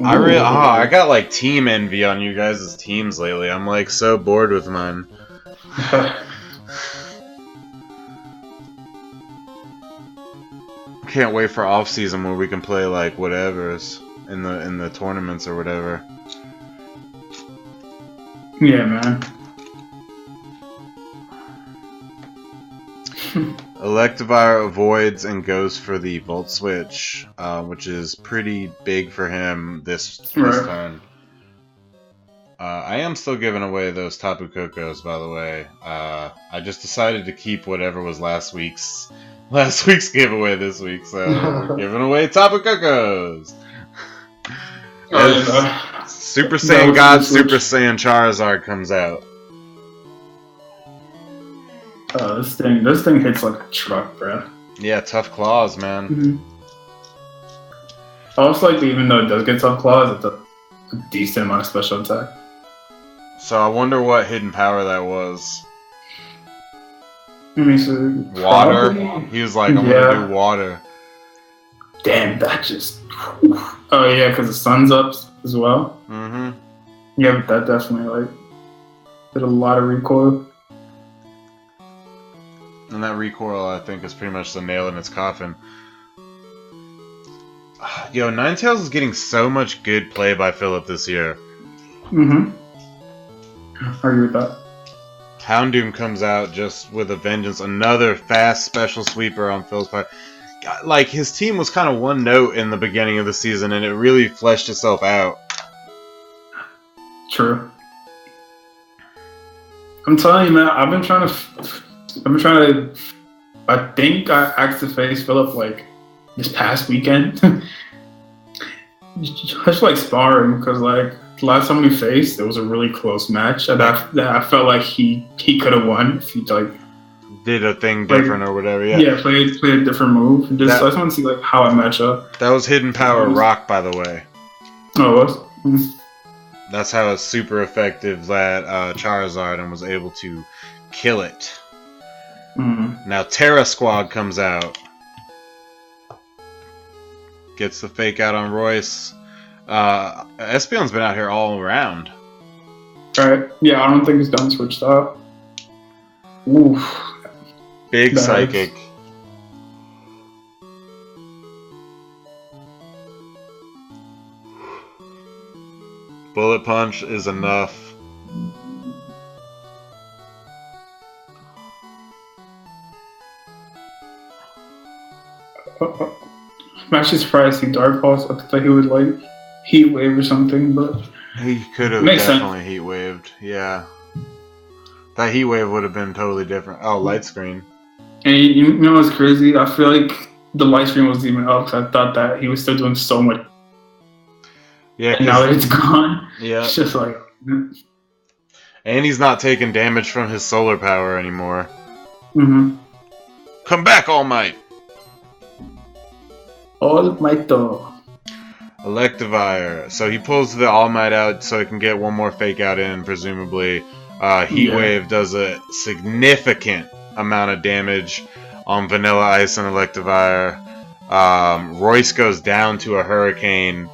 I got like team envy on you guys' teams lately. I'm like so bored with mine. Can't wait for off season where we can play like whatever's in the tournaments or whatever. Yeah, man. Electivire avoids and goes for the Volt Switch, which is pretty big for him this turn. I am still giving away those Tapu Kokos, by the way. I just decided to keep whatever was last week's giveaway this week, so we're giving away Tapu Kokos. Super Saiyan God, Super Saiyan Charizard comes out. This thing hits like a truck, bro. Yeah, tough claws, man. Mm-hmm. I also like, even though it does get tough claws, it's a decent amount of special attack. So I wonder what hidden power that was. Let me see. Water? Probably. He was like, I'm gonna do water. Damn, that just... Oh yeah, because the sun's up as well. Mm-hmm. Yeah, but that definitely, like, did a lot of recoil. And that recoil, I think, is pretty much the nail in its coffin. Yo, Ninetales is getting so much good play by Philip this year. Mm-hmm. I agree with that. Houndoom comes out just with a vengeance. Another fast special sweeper on Phil's part. Like, his team was kind of one note in the beginning of the season, and it really fleshed itself out. True. I'm telling you, man, I've been trying to... I think I asked to face Philip, like, this past weekend. Just like sparring, because, like, the last time we faced, it was a really close match, and I felt like he could have won if he, like, did a thing different or whatever. Yeah, played a different move. I just want to see, like, how I match up. That was hidden power rock, by the way. Oh, it was? Mm-hmm. That's how it's super effective that Charizard and was able to kill it. Mm-hmm. Now Terra Squad comes out. Gets the fake out on Royce. Espeon's been out here all around. Alright. Yeah, I don't think he's done switched up. Oof. Big psychic. Bullet punch is enough. I'm actually surprised he Dark Pulse. I thought he would, like, Heat Wave or something, but he could have definitely Heat Waved. Yeah, that Heat Wave would have been totally different. Oh, light screen. And you know what's crazy? I feel like the light screen wasn't even up because I thought that he was still doing so much. Yeah, and now that it's gone, yeah, it's just like. And he's not taking damage from his solar power anymore. Mm-hmm. Come back, All Might. All Might though. Electivire. So he pulls the All Might out so he can get one more fake out in, presumably. Heat Wave does a significant amount of damage on Vanilla Ice and Electivire. Royce goes down to a Hurricane.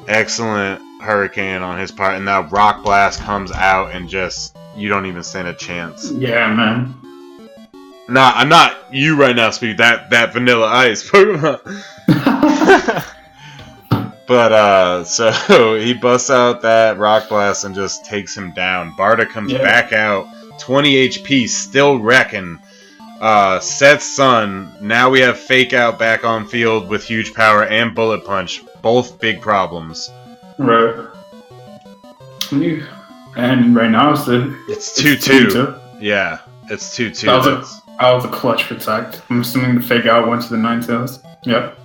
Excellent Hurricane on his part. And now Rock Blast comes out and just... You don't even stand a chance. Yeah, man. Nah, I'm not you right now, Speed. That Vanilla Ice Pokemon. But, so he busts out that Rock Blast and just takes him down. Barda comes back out. 20 HP, still wrecking. Seth's son. Now we have Fake Out back on field with huge power and Bullet Punch. Both big problems. Right. And right now it's 2-2. Yeah, it's 2-2. That was a clutch protect. I'm assuming the Fake Out went to the Ninetales. Yep.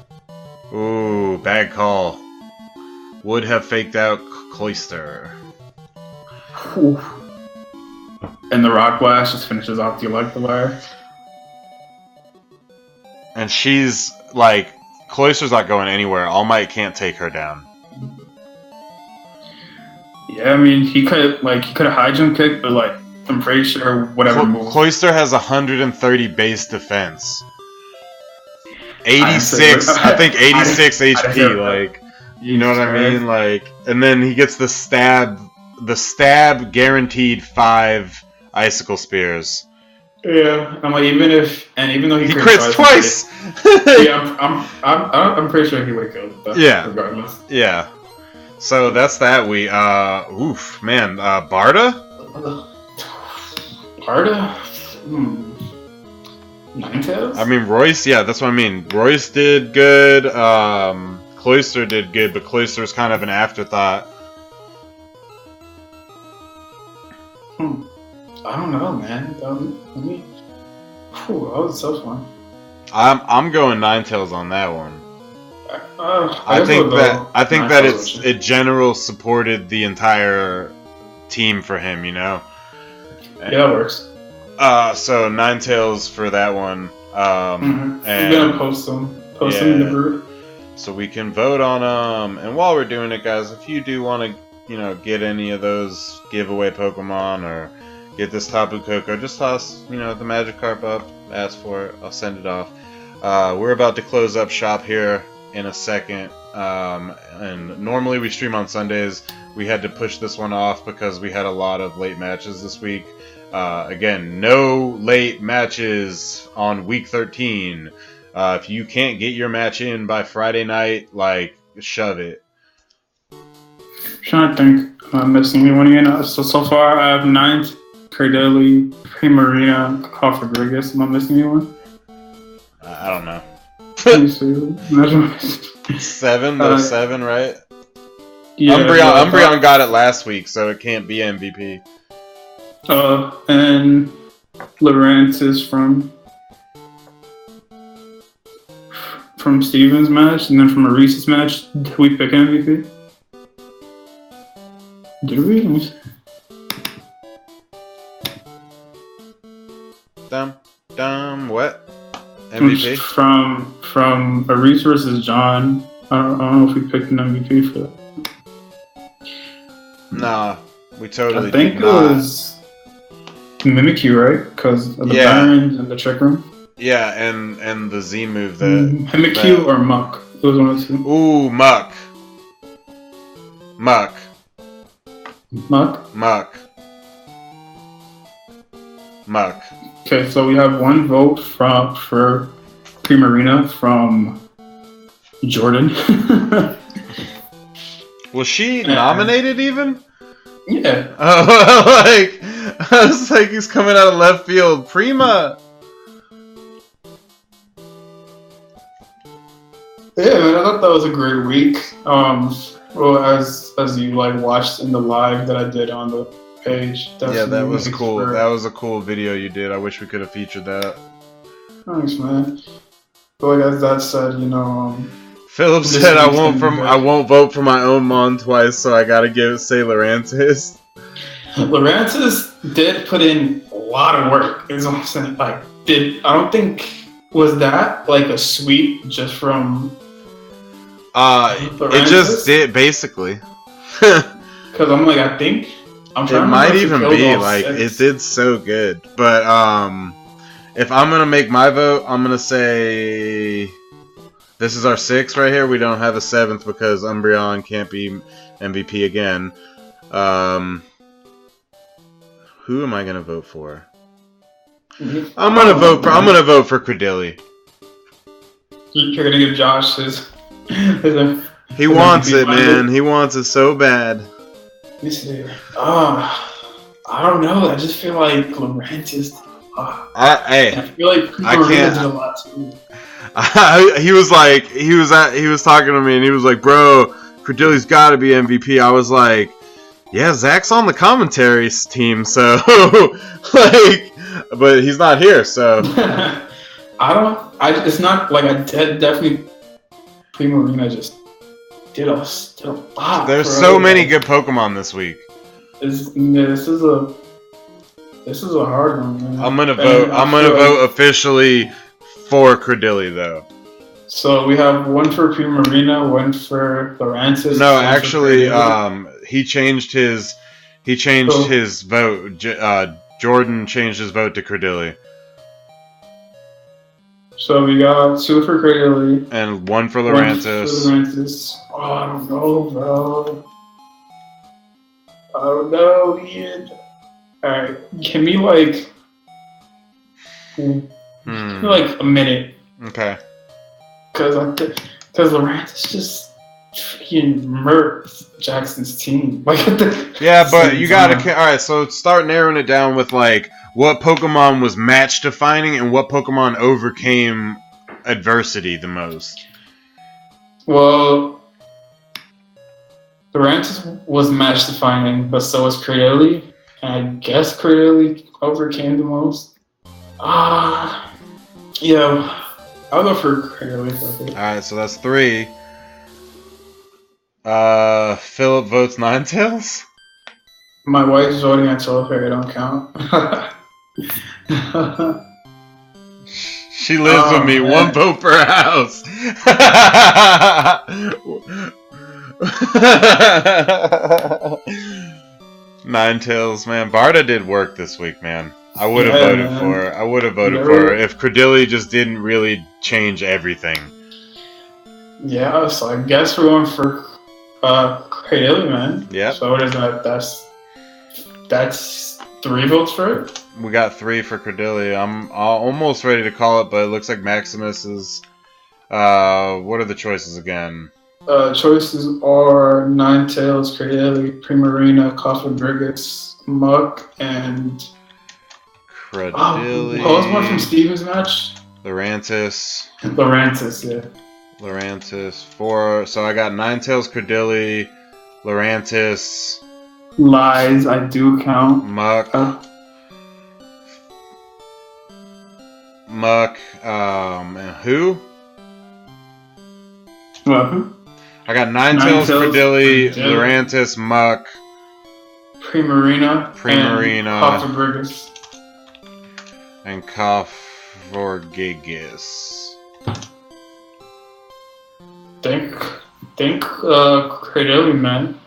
Ooh, bad call. Would have faked out Cloyster. Ooh. And the Rock Blast just finishes off the Electivire. And she's like, Cloyster's not going anywhere. All Might can't take her down. Yeah, I mean, he could have high jump kicked, but, like, I'm pretty sure whatever move. Cloyster has 130 base defense. 86, I think 86 HP, like, you know what I mean? Like, and then he gets the stab guaranteed 5 Icicle Spears. Yeah, I'm like, even though he crits twice! Yeah, I'm pretty sure he would have killed that. Yeah. Regardless. Yeah. So that's that. Barda? Barda? Ninetales? I mean, Royce, yeah, that's what I mean. Royce did good, Cloyster did good, but Cloyster's kind of an afterthought. I don't know, man. That was a tough one. I'm going Ninetales on that one. I think that it general supported the entire team for him, you know. Yeah, that works. So Ninetales for that one. I'm And gonna post them in the group. so we can vote on them. And while we're doing it, guys, if you do want to, get any of those giveaway Pokemon or get this Tapu Koko, just toss, the Magikarp up, ask for it, I'll send it off. We're about to close up shop here in a second. And normally we stream on Sundays. We had to push this one off because we had a lot of late matches this week. Again, no late matches on week 13. If you can't get your match in by Friday night, shove it. Trying to think, am I missing anyone again? So far I have 9th, Cardeli, Primarina, Rodriguez. Am I missing anyone? I don't know. Let me see. 7, those 7, right? Yeah, Umbreon got it last week, so it can't be MVP. And Lawrence is from Steven's match, and then from Maurice's match. Did we pick an MVP? Did we? What? MVP? From Maurice versus John. I don't know if we picked an MVP for that. Nah, we totally I think did it was Mimikyu, right? Because of the Barons and the Trick Room. Yeah, and the Z move Mimikyu or Muck. It was one of the two. Ooh, Muck. Okay, so we have one vote for Primarina from Jordan. Was she nominated even? Yeah. I was like, he's coming out of left field. Prima. Yeah, man, I thought that was a great week. Well, as you watched in the live that I did on the page. Yeah, that was cool. That was a cool video you did. I wish we could have featured that. Thanks, man. But as that said, Philip said I won't vote for my own mom twice, so I gotta say Lurantis. Lurantis did put in a lot of work. Is what I'm saying. I don't think was that a sweep just from. It just did basically. Because I think I'm trying. It might even be it did so good, but if I'm gonna make my vote, I'm gonna say this is our 6th right here. We don't have a 7th because Umbreon can't be MVP again. Who am I gonna vote for? I'm gonna vote for Cradilli. You're gonna give Josh his he wants it, man. He wants it so bad. Let me see. I don't know. I just feel like Lurantis. I feel like Primarina did a lot too. He was talking to me and he was like, "Bro, Cradilli's got to be MVP." I was like, "Yeah, Zach's on the commentary team, so but he's not here, so." It's not I definitely. Primarina just did a lot. There's so many good Pokemon this week. This is a hard one, man. I'm gonna vote officially for Cradilli though. So we have one for Primarina, one for Lurantis. No, actually, he changed his vote. Jordan changed his vote to Cradilli. So we got 2 for Cradilli. And 1 for Lurantis. Oh, I don't know, bro. I don't know, Ian. Alright, give me a minute. Okay. Because Lurantis just freaking murked Jackson's team. Yeah, but you gotta. Alright, so start narrowing it down with what Pokemon was match defining and what Pokemon overcame adversity the most. Well, Lurantis was match defining, but so was Cradilli. And I guess Cradilli overcame the most. Yeah, I'll go for Cradilli. Alright, so that's 3. Philip votes Ninetales? My wife's voting on Solar Fairy, don't count. She lives with me. man. 1 vote per house. Ninetales, man. Barda did work this week, man. I would have voted man. for her. I would have voted Never- for her if Credilli just didn't really change everything. Yeah, so I guess we're going for Cradilly, man. Yep. So what is that? That's 3 votes for it. We got 3 for Credilli. I'm almost ready to call it, but it looks like Maximus is. What are the choices again? Choices are Ninetales, Cradilly, Primarina, Coffin Brigus, Muck, and Credilli. what was one from Steven's match? Lurantis. Laurentis, yeah. Lurantis. 4. So I got Ninetales, Credilli, Lurantis, Lies, I do count. Muck. Muck. And who? What? I got Ninetales, Credilli, Lurantis, Muck, Primarina, Primarina, and Coffin Brigus. and Cofforgigus. Think Cradilly, man.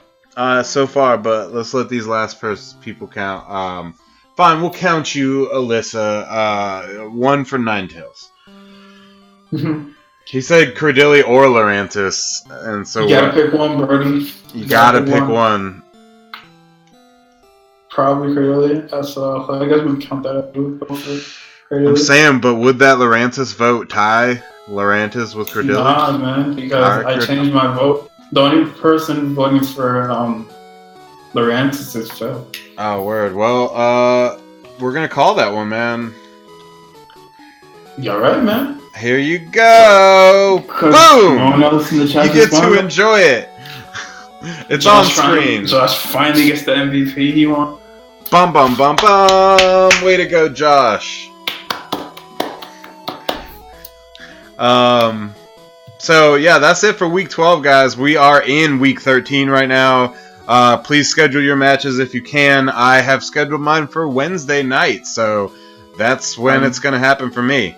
So far, but let's let these last people count. Fine, we'll count you, Alyssa. 1 for Ninetales. He said Credilli or Lurantis, and so You gotta pick one, Brody. You gotta pick one. Probably Cradilly. So I guess we count that up. I'm saying, but would that Lurantis vote tie Lurantis with Credilli? Nah, man, because I changed my vote. The only person voting for Lurantis is Phil. Oh, word. Well, we're gonna call that one, man. You alright, man? Here you go. Boom! No one else in the chat You get to enjoy it. It's on screen. Josh finally gets the MVP he wants. Bum bum bum bum! Way to go, Josh. So yeah, that's it for week 12, guys. We are in week 13 right now. Please schedule your matches if you can. I have scheduled mine for Wednesday night, so that's when it's gonna happen for me.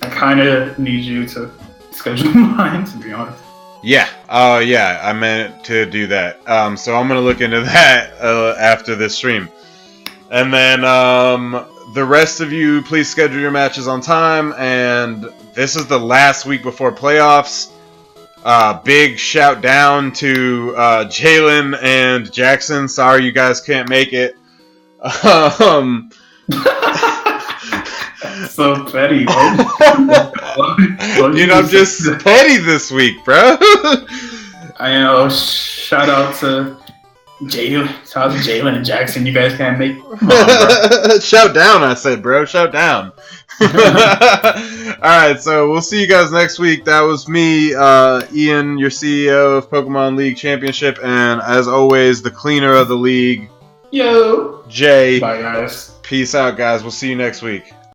I kind of need you to schedule mine, to be honest. Yeah. Oh, yeah. I meant to do that. So I'm gonna look into that after this stream. And then the rest of you, please schedule your matches on time. And this is the last week before playoffs. Big shout down to Jalen and Jackson. Sorry you guys can't make it. So petty, bro. Dude, I'm just petty this week, bro. I know. Shout out to Jalen. Shout out to Jalen and Jackson. You guys can't make. Come on, bro. Shout down, I said, bro. Shout down. Alright, so we'll see you guys next week. That was me, Ian, your CEO of Pokemon League Championship, and as always, the cleaner of the league, Yo. Jay. Bye, guys. Peace out, guys. We'll see you next week.